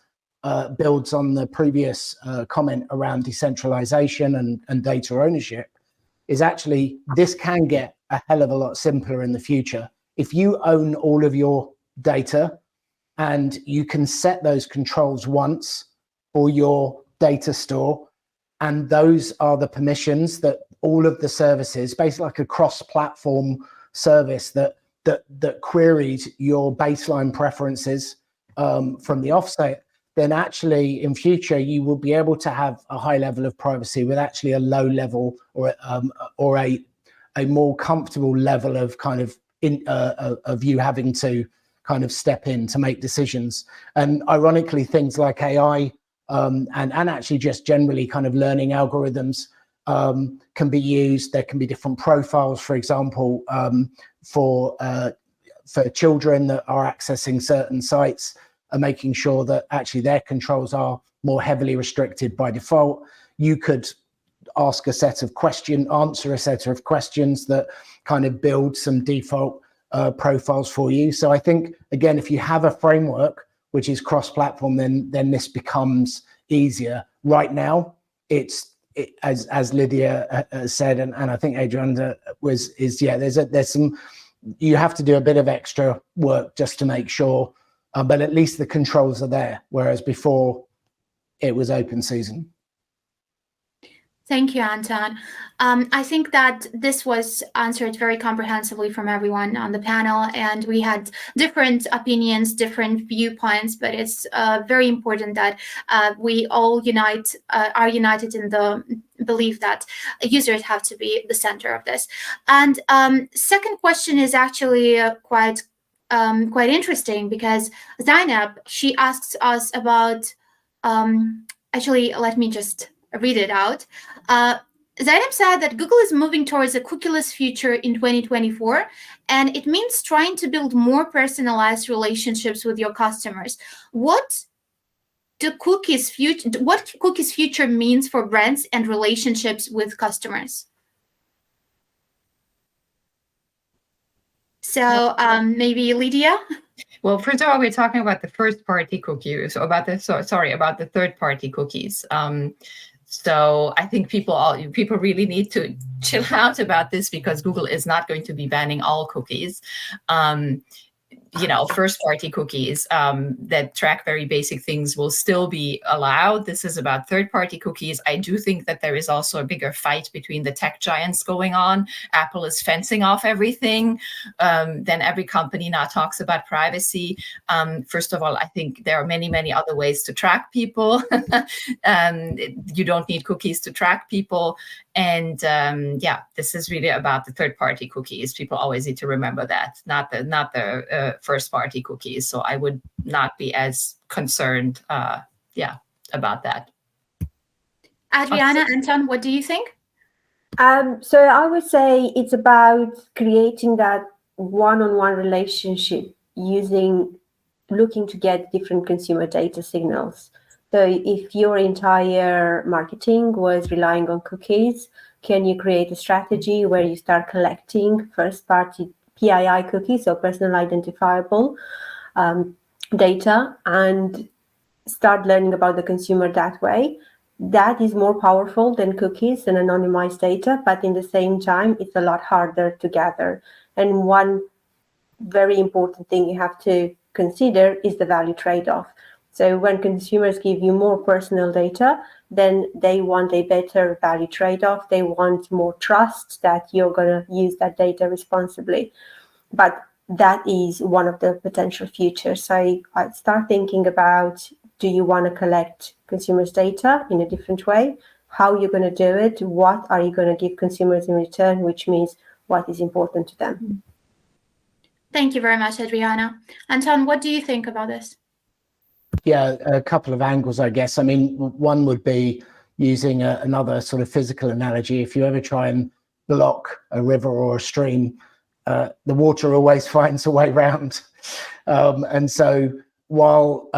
builds on the previous comment around decentralization and data ownership, is actually this can get a hell of a lot simpler in the future. If you own all of your data and you can set those controls once for your data store, and those are the permissions that all of the services, basically like a cross-platform service that queried your baseline preferences from the offset, then actually in future you will be able to have a high level of privacy with actually a low level or a more comfortable level of kind of of you having to kind of step in to make decisions. And ironically, things like AI and actually just generally kind of learning algorithms can be used. There can be different profiles, for example, for children that are accessing certain sites, and making sure that actually their controls are more heavily restricted by default. You could answer a set of questions that kind of build some default profiles for you. So I think, again, if you have a framework which is cross-platform, then this becomes easier. Right now, it's as Lydia said, and I think Adriana there's some, you have to do a bit of extra work just to make sure, but at least the controls are there, whereas before it was open season. Thank you, Anton. I think that this was answered very comprehensively from everyone on the panel, and we had different opinions, different viewpoints, but it's very important that we all are united in the belief that users have to be the center of this. And second question is actually quite interesting, because Zainab, she asks us about, actually, let me just read it out. Zainab said that Google is moving towards a cookieless future in 2024, and it means trying to build more personalized relationships with your customers. What cookies future means for brands and relationships with customers? So maybe Lydia? Well, first of all, we're talking about the first-party cookies, about the third-party cookies. So I think people really need to chill out about this, because Google is not going to be banning all cookies. First-party cookies that track very basic things will still be allowed. This is about third-party cookies. I do think that there is also a bigger fight between the tech giants going on. Apple is fencing off everything. Then every company now talks about privacy. First of all, I think there are many, many other ways to track people. You don't need cookies to track people. And this is really about the third-party cookies. People always need to remember that, not the first-party cookies. So I would not be as concerned, about that. Adriana, Anton, what do you think? So I would say it's about creating that one-on-one relationship looking to get different consumer data signals. So if your entire marketing was relying on cookies, can you create a strategy where you start collecting first-party PII cookies, so personal identifiable data, and start learning about the consumer that way? That is more powerful than cookies and anonymized data, but in the same time, it's a lot harder to gather. And one very important thing you have to consider is the value trade-off. So when consumers give you more personal data, then they want a better value trade-off. They want more trust that you're going to use that data responsibly. But that is one of the potential futures. So I start thinking about, do you want to collect consumers' data in a different way? How you're going to do it? What are you going to give consumers in return, which means what is important to them? Thank you very much, Adriana. Anton, what do you think about this? Yeah, a couple of angles, I guess. I mean, one would be using another sort of physical analogy. If you ever try and block a river or a stream, the water always finds a way round. And so while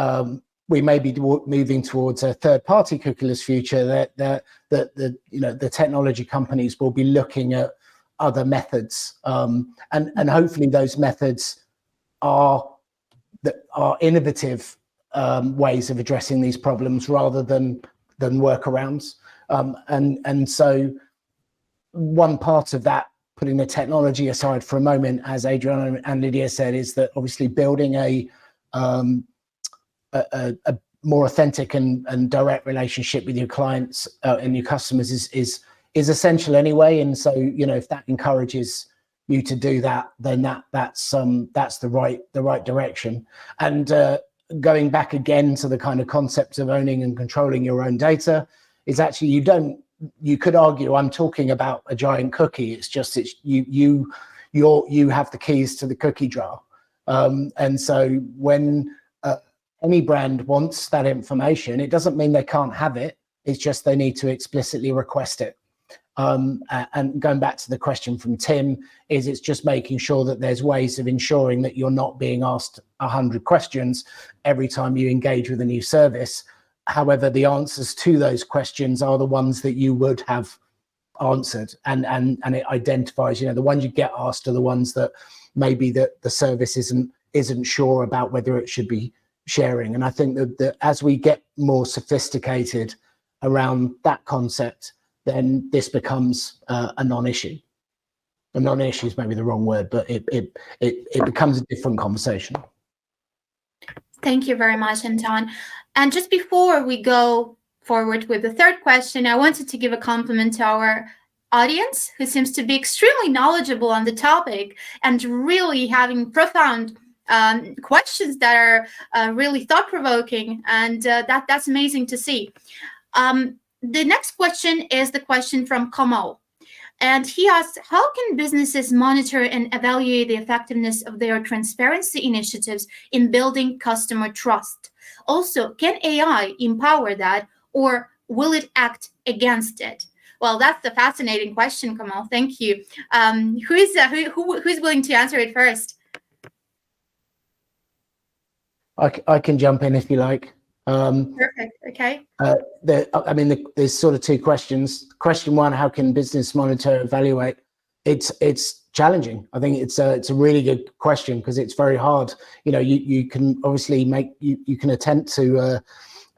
we may be moving towards a third-party cookieless future, the technology companies will be looking at other methods, and hopefully those methods are innovative ways of addressing these problems rather than workarounds. And so one part of that, putting the technology aside for a moment, as Adriana and Lydia said, is that obviously building a more authentic and direct relationship with your clients and your customers is essential anyway. And so, if that encourages you to do that, then that's the right direction. And going back again to the kind of concept of owning and controlling your own data, is actually you could argue I'm talking about a giant cookie. It's just you have the keys to the cookie jar. And so when any brand wants that information, it doesn't mean they can't have it. It's just they need to explicitly request it. And going back to the question from Tim, it's just making sure that there's ways of ensuring that you're not being asked 100 questions every time you engage with a new service. However, the answers to those questions are the ones that you would have answered, and it identifies, the ones you get asked are the ones that maybe the service isn't sure about whether it should be sharing. And I think that as we get more sophisticated around that concept, then this becomes a non-issue. A non-issue is maybe the wrong word, but it becomes a different conversation. Thank you very much, Anton. And just before we go forward with the third question, I wanted to give a compliment to our audience, who seems to be extremely knowledgeable on the topic and really having profound questions that are really thought-provoking, and that's amazing to see. The next question is the question from Kamal. And he asks, how can businesses monitor and evaluate the effectiveness of their transparency initiatives in building customer trust? Also, can AI empower that, or will it act against it? Well, that's a fascinating question, Kamal. Thank you. Who's willing to answer it first? I can jump in if you like. Perfect. Okay. There's sort of two questions. Question one: how can business monitor, evaluate? It's challenging. I think it's a really good question, because it's very hard. You can obviously you can attempt to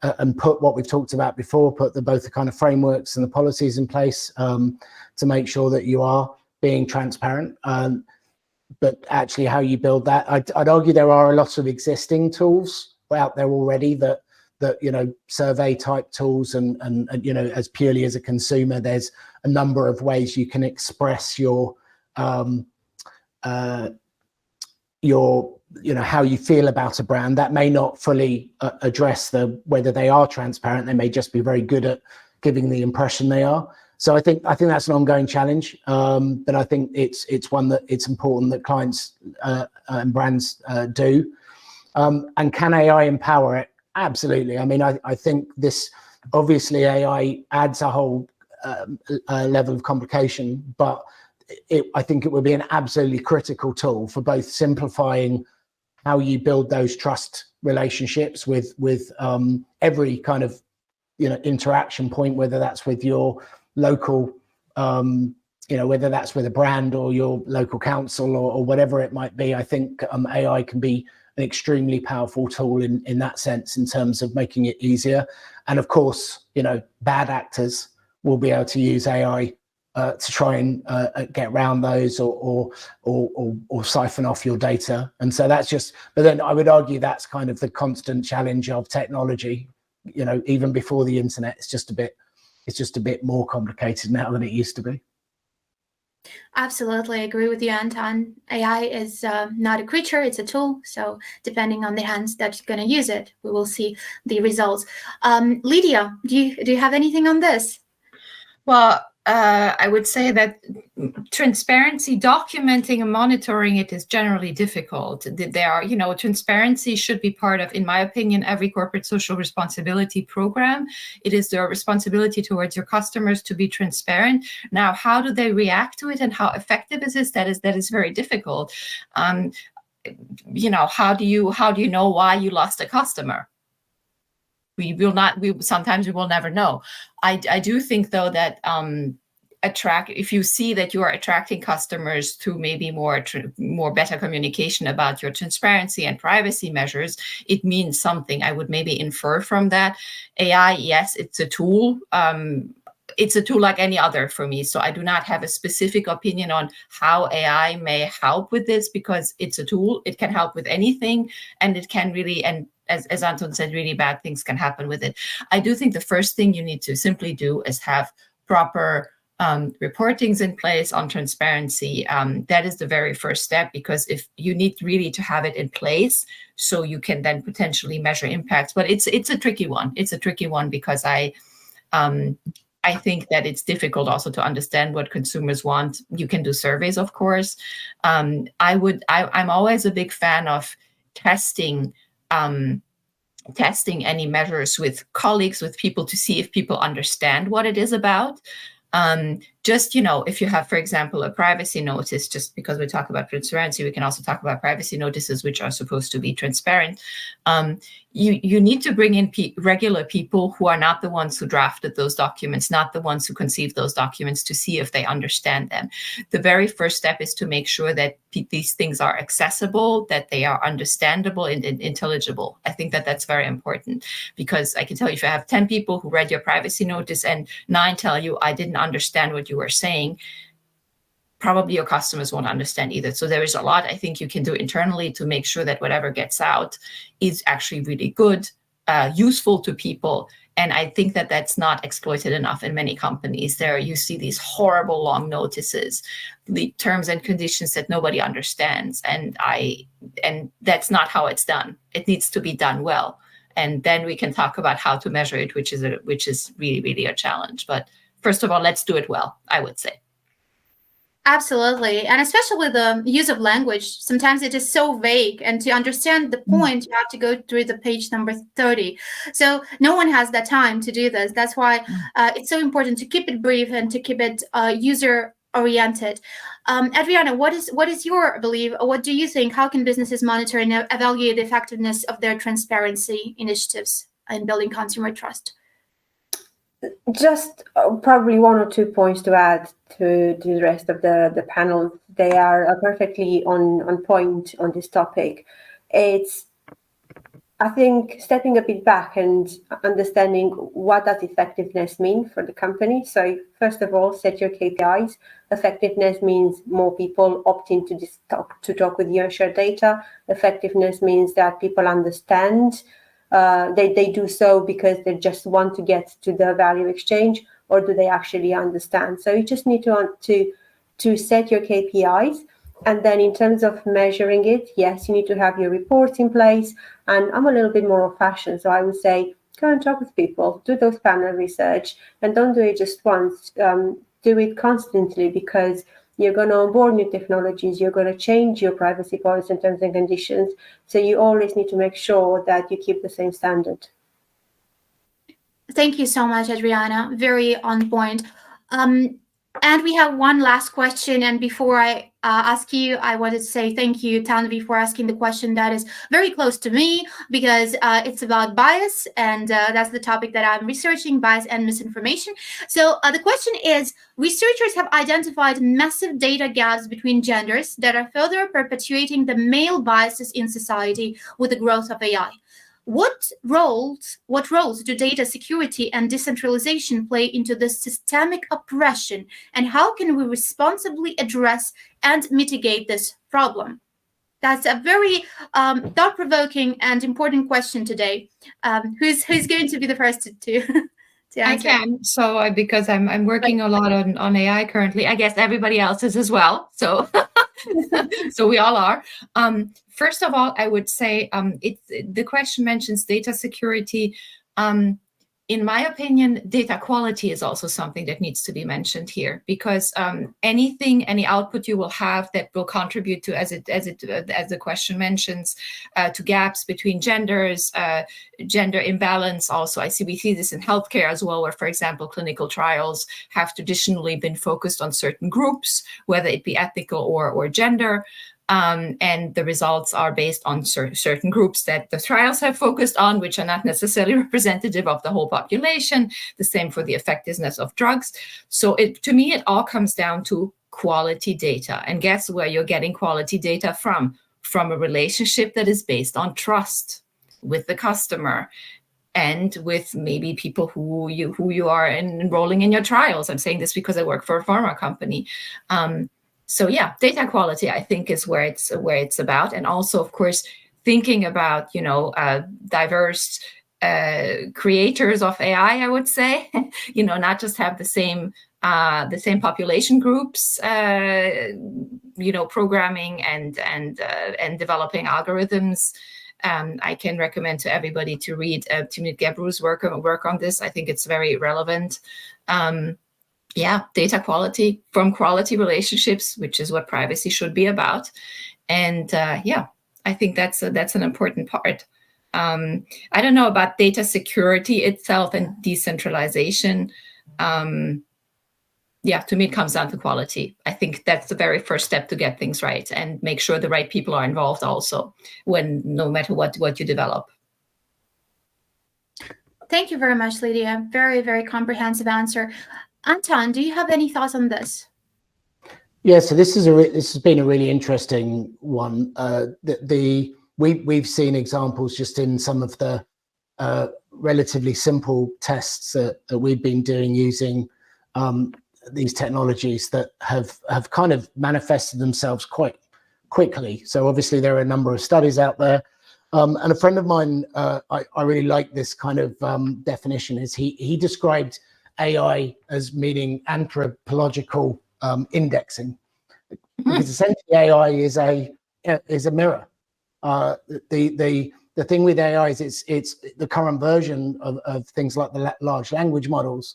and put what we've talked about before, put both the kind of frameworks and the policies in place to make sure that you are being transparent. But actually, how you build that, I'd argue there are a lot of existing tools out there already that survey type tools, and as purely as a consumer, there's a number of ways you can express your how you feel about a brand. That may not fully address whether they are transparent. They may just be very good at giving the impression they are. So I think that's an ongoing challenge, but I think it's one that it's important that clients and brands do. And can AI empower it? Absolutely. I mean, I think this, obviously AI adds a whole level of complication, but I think it would be an absolutely critical tool for both simplifying how you build those trust relationships with every kind of interaction point, whether that's with your local whether that's with a brand or your local council or whatever it might be. I think AI can be an extremely powerful tool in that sense, in terms of making it easier. And of course, bad actors will be able to use AI to try and get around those or siphon off your data. And so that's just, but then I would argue that's kind of the constant challenge of technology. Even before the internet, it's just a bit more complicated now than it used to be. Absolutely, I agree with you, Anton. AI is not a creature, it's a tool. So depending on the hands that's going to use it, we will see the results. Lydia, do you have anything on this? Well, I would say that transparency, documenting and monitoring it is generally difficult. There are, transparency should be part of, in my opinion, every corporate social responsibility program. It is their responsibility towards your customers to be transparent. Now, how do they react to it and how effective is this? That is very difficult. How do you know why you lost a customer? Sometimes we will never know. I do think, though, that if you see that you are attracting customers through maybe more better communication about your transparency and privacy measures, it means something. I would maybe infer from that. AI, yes, it's a tool. It's a tool like any other for me. So I do not have a specific opinion on how AI may help with this, because it's a tool. It can help with anything, and it can really, and as Anton said, really bad things can happen with it. I do think the first thing you need to simply do is have proper reportings in place on transparency. That is the very first step, because if you need really to have it in place so you can then potentially measure impacts. But it's a tricky one. It's a tricky one because I think that it's difficult also to understand what consumers want. You can do surveys, of course. I'm always a big fan of testing any measures with colleagues, with people, to see if people understand what it is about. just, if you have, for example, a privacy notice, just because we talk about transparency, we can also talk about privacy notices, which are supposed to be transparent. You need to bring in regular people who are not the ones who drafted those documents, not the ones who conceived those documents, to see if they understand them. The very first step is to make sure that these things are accessible, that they are understandable and intelligible. I think that that's very important, because I can tell you, if you have 10 people who read your privacy notice and 9 tell you, I didn't understand what you were saying, probably your customers won't understand either. So there is a lot I think you can do internally to make sure that whatever gets out is actually really good, useful to people. And I think that that's not exploited enough in many companies. There you see these horrible long notices, the terms and conditions that nobody understands. And that's not how it's done. It needs to be done well. And then we can talk about how to measure it, which is really, really a challenge. But first of all, let's do it well, I would say. Absolutely. And especially with the use of language, sometimes it is so vague. And to understand the point, you have to go through the page number 30. So no one has that time to do this. That's why it's so important to keep it brief and to keep it user-oriented. Adriana, what is your belief? What do you think? How can businesses monitor and evaluate the effectiveness of their transparency initiatives in building consumer trust? Just probably 1 or 2 points to add to the rest of the panel. They are perfectly on point on this topic. It's, I think, stepping a bit back and understanding what does effectiveness mean for the company. So first of all, set your KPIs. Effectiveness means more people opting to talk with you and share data. Effectiveness means that people understand. They do so because they just want to get to the value exchange, or do they actually understand? So you just need to set your KPIs. And then in terms of measuring it, yes, you need to have your reports in place. And I'm a little bit more old-fashioned, so I would say go and talk with people, do those panel research, and don't do it just once. Do it constantly, because you're going to onboard new technologies, you're going to change your privacy policy and terms and conditions. So you always need to make sure that you keep the same standard. Thank you so much, Adriana. Very on point. And we have one last question. And before I ask you, I wanted to say thank you, Tanvi, for asking the question that is very close to me, because it's about bias. And that's the topic that I'm researching, bias and misinformation. So the question is, researchers have identified massive data gaps between genders that are further perpetuating the male biases in society with the growth of AI. What roles do data security and decentralization play into this systemic oppression, and how can we responsibly address and mitigate this problem? That's a very thought-provoking and important question today. Who's going to be the first to answer? I can. So because I'm working a lot on AI currently, I guess everybody else is as well. So so we all are. First of all, I would say the question mentions data security. In my opinion, data quality is also something that needs to be mentioned here, because any output you will have that will contribute to, as the question mentions, to gaps between genders, gender imbalance. Also, we see this in healthcare as well, where, for example, clinical trials have traditionally been focused on certain groups, whether it be ethical or gender. And the results are based on certain groups that the trials have focused on, which are not necessarily representative of the whole population. The same for the effectiveness of drugs. So to me, it all comes down to quality data. And guess where you're getting quality data from? From a relationship that is based on trust with the customer and with maybe people who you are enrolling in your trials. I'm saying this because I work for a pharma company. So yeah, data quality, I think, is where it's about. And also, of course, thinking about, diverse creators of AI, I would say, not just have the same population groups, programming and developing algorithms. I can recommend to everybody to read Timnit Gebru's work on this. I think it's very relevant. Data quality from quality relationships, which is what privacy should be about. And I think that's an important part. I don't know about data security itself and decentralization. yeah, to me, it comes down to quality. I think that's the very first step to get things right, and make sure the right people are involved also, when no matter what you develop. Thank you very much, Lydia. Very, very comprehensive answer. Anton, do you have any thoughts on this? Yeah, so this has been a really interesting one. We've seen examples just in some of the relatively simple tests that we've been doing using these technologies that have kind of manifested themselves quite quickly. So obviously there are a number of studies out there. And a friend of mine, I really like this kind of definition, is he described AI as meaning anthropological indexing, because essentially AI is a mirror. The thing with AI is it's the current version of things like the large language models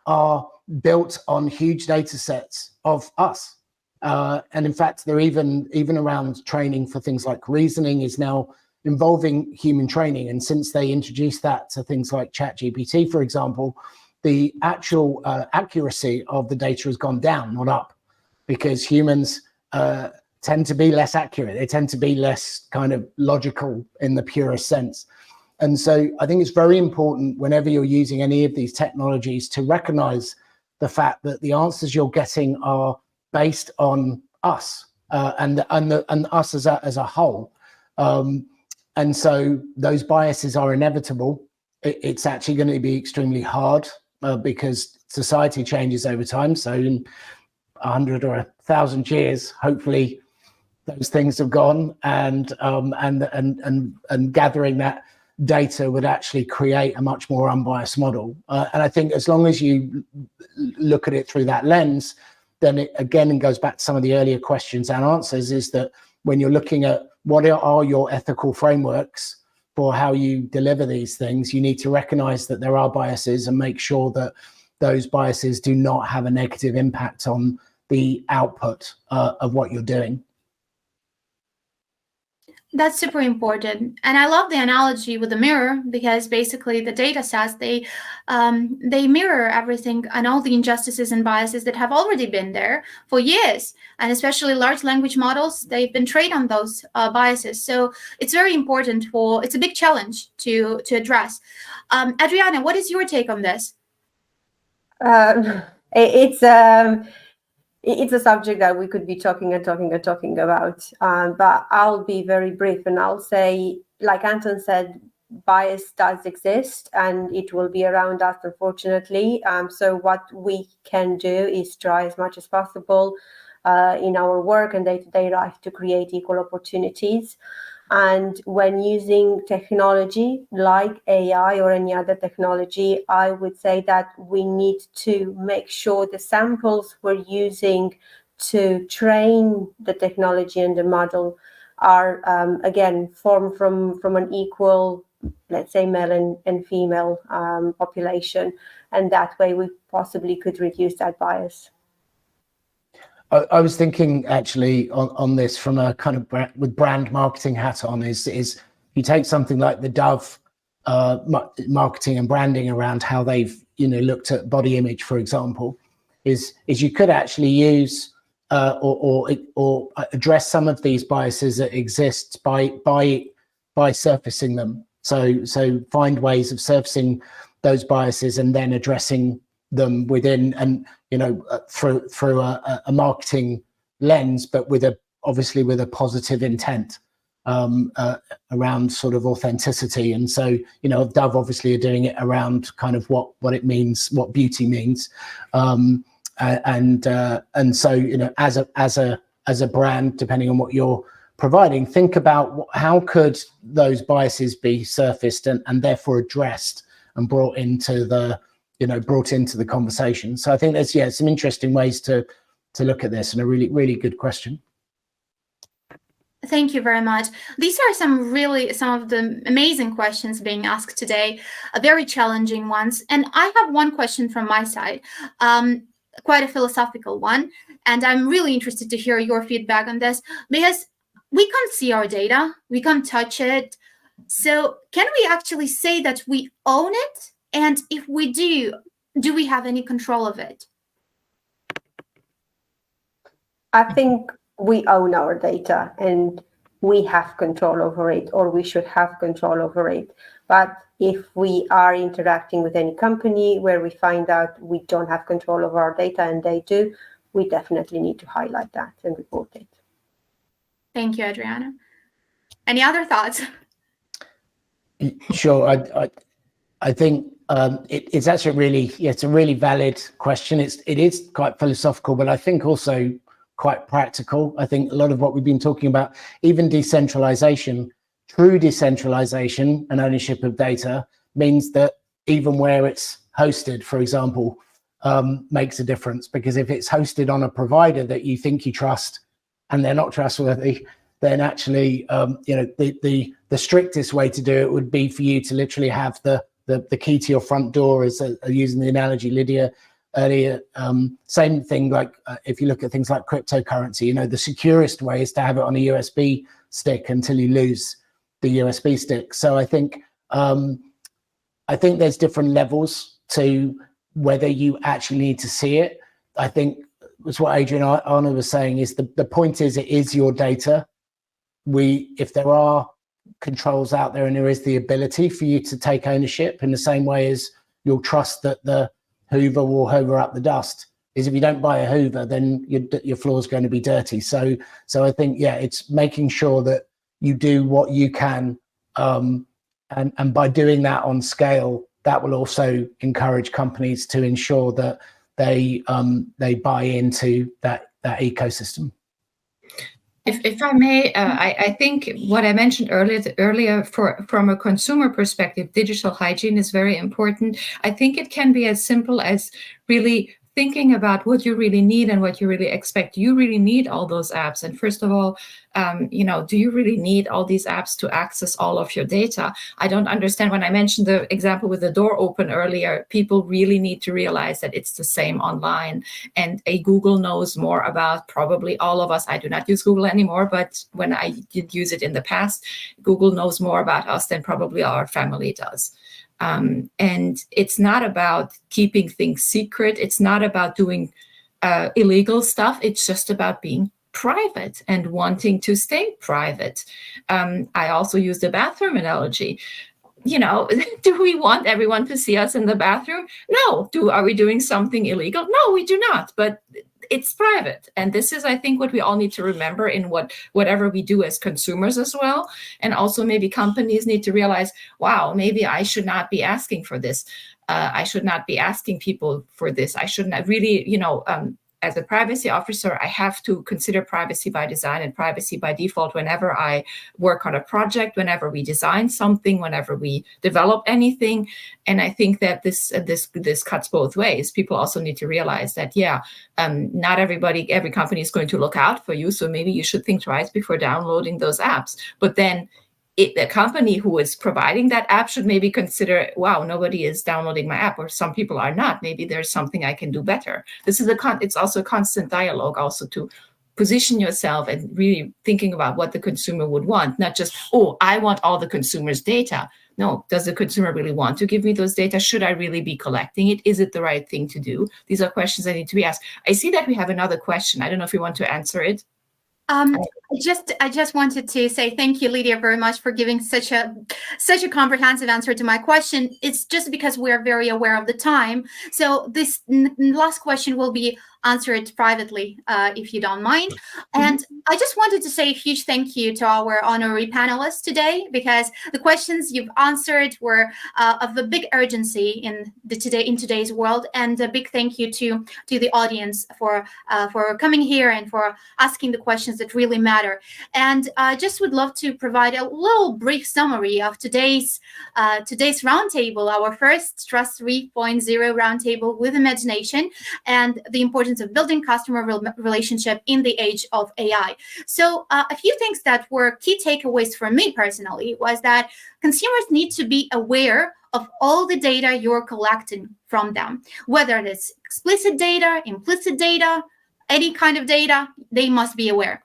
are built on huge data sets of us. And in fact, they're even around training for things like reasoning is now involving human training. And since they introduced that to things like ChatGPT, for example, the actual accuracy of the data has gone down, not up, because humans tend to be less accurate. They tend to be less kind of logical in the purest sense. And so I think it's very important whenever you're using any of these technologies to recognize the fact that the answers you're getting are based on us and us as a whole. And so those biases are inevitable. It's actually going to be extremely hard because society changes over time. So in 100 or 1,000 years, hopefully those things have gone, and gathering that data would actually create a much more unbiased model. And I think as long as you look at it through that lens, then it again goes back to some of the earlier questions and answers, is that when you're looking at what are your ethical frameworks for how you deliver these things, you need to recognize that there are biases and make sure that those biases do not have a negative impact on the output of what you're doing. That's super important. And I love the analogy with the mirror, because basically the data sets, they mirror everything and all the injustices and biases that have already been there for years. And especially large language models, they've been trained on those biases. So it's very important it's a big challenge to address. Adriana, what is your take on this? It's a subject that we could be talking about, but I'll be very brief, and I'll say, like Anton said, bias does exist and it will be around us, unfortunately. So what we can do is try as much as possible in our work and day-to-day life to create equal opportunities. And when using technology like AI or any other technology, I would say that we need to make sure the samples we're using to train the technology and the model are, again, formed from an equal, let's say, male and female population. And that way we possibly could reduce that bias. I was thinking actually on this from a kind of with brand marketing hat on, is you take something like the Dove marketing and branding around how they've looked at body image, for example, is you could actually use or address some of these biases that exist by surfacing them. So find ways of surfacing those biases and then addressing them within and through a marketing lens, but obviously with a positive intent around sort of authenticity. And so Dove obviously are doing it around kind of what it means, what beauty means, and so as a brand, depending on what you're providing, think about how could those biases be surfaced and therefore addressed and brought into the conversation. So I think there's some interesting ways to look at this, and a really, really good question. Thank you very much. These are some of the amazing questions being asked today, very challenging ones. And I have one question from my side, quite a philosophical one. And I'm really interested to hear your feedback on this, because we can't see our data, we can't touch it. So can we actually say that we own it? And if we do we have any control of it? I think we own our data and we have control over it, or we should have control over it. But if we are interacting with any company where we find out we don't have control over our data and they do, we definitely need to highlight that and report it. Thank you, Adriana. Any other thoughts? Sure. I think it's actually it's a really valid question. It is quite philosophical, but I think also quite practical. I think a lot of what we've been talking about, even decentralization, true decentralization and ownership of data means that even where it's hosted, for example, makes a difference, because if it's hosted on a provider that you think you trust and they're not trustworthy, then actually, the strictest way to do it would be for you to literally have the key to your front door, as using the analogy Lydia earlier. Same thing, like if you look at things like cryptocurrency, the securest way is to have it on a USB stick until you lose the USB stick. So I think there's different levels to whether you actually need to see it. I think that's what Adriana was saying, is the point is, it is your data. If there are controls out there and there is the ability for you to take ownership, in the same way as you'll trust that the Hoover will hoover up the dust, is if you don't buy a Hoover, then your floor is going to be dirty. So I think, it's making sure that you do what you can, and by doing that on scale, that will also encourage companies to ensure that they buy into that ecosystem. If I may, I think what I mentioned earlier, from a consumer perspective, digital hygiene is very important. I think it can be as simple as really thinking about what you really need and what you really expect. You really need all those apps. And first of all, do you really need all these apps to access all of your data? I don't understand. When I mentioned the example with the door open earlier, people really need to realize that it's the same online. And Google knows more about probably all of us. I do not use Google anymore, but when I did use it in the past, Google knows more about us than probably our family does. And it's not about keeping things secret. It's not about doing illegal stuff. It's just about being private and wanting to stay private. I also use the bathroom analogy. Do we want everyone to see us in the bathroom? No. Are we doing something illegal? No, we do not. But it's private. And this is, I think, what we all need to remember in whatever we do as consumers as well. And also maybe companies need to realize, wow, maybe I should not be asking for this. I should not be asking people for this. I should not really, as a privacy officer, I have to consider privacy by design and privacy by default whenever I work on a project, whenever we design something, whenever we develop anything. And I think that this cuts both ways. People also need to realize that, not every company is going to look out for you. So maybe you should think twice before downloading those apps. But then the company who is providing that app should maybe consider, wow, nobody is downloading my app, or some people are not. Maybe there's something I can do better. This is it's also a constant dialogue, also to position yourself and really thinking about what the consumer would want, not just, I want all the consumer's data. No, does the consumer really want to give me those data? Should I really be collecting it? Is it the right thing to do? These are questions that need to be asked. I see that we have another question. I don't know if you want to answer it. I just wanted to say thank you, Lydia, very much for giving such a comprehensive answer to my question. It's just because we're very aware of the time. So this last question will be answered privately, if you don't mind. And I just wanted to say a huge thank you to our honorary panelists today, because the questions you've answered were of a big urgency in today's world. And a big thank you to the audience for coming here and for asking the questions that really matter. And I just would love to provide a little brief summary of today's roundtable, our first Trust 3.0 roundtable with imagination, and the importance of building customer relationship in the age of AI. So a few things that were key takeaways for me personally was that consumers need to be aware of all the data you're collecting from them, whether it's explicit data, implicit data, any kind of data, they must be aware.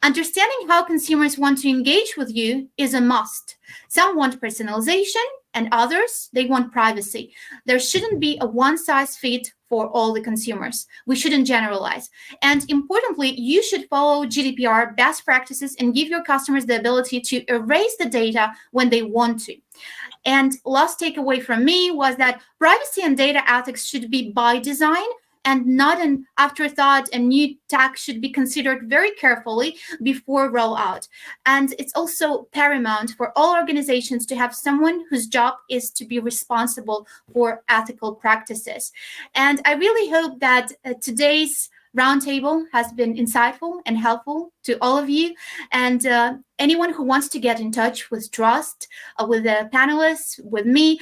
Understanding how consumers want to engage with you is a must. Some want personalization and others, they want privacy. There shouldn't be a one-size-fits for all the consumers. We shouldn't generalize. And importantly, you should follow GDPR best practices and give your customers the ability to erase the data when they want to. And last takeaway from me was that privacy and data ethics should be by design and not an afterthought, and new tech should be considered very carefully before rollout. And it's also paramount for all organizations to have someone whose job is to be responsible for ethical practices. And I really hope that today's roundtable has been insightful and helpful to all of you. And anyone who wants to get in touch with Trust, with the panelists, with me,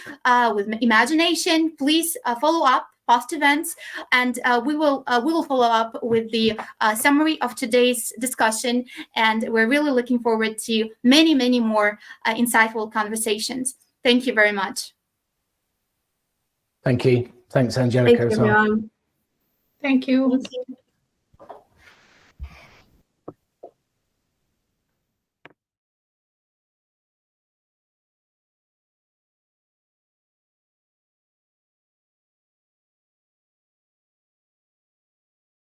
with Imagination, please follow up past events, and we will follow up with the summary of today's discussion. And we're really looking forward to many, many more insightful conversations. Thank you very much. Thank you. Thanks, Angelika. Thank you, everyone. Thank you. Thank you.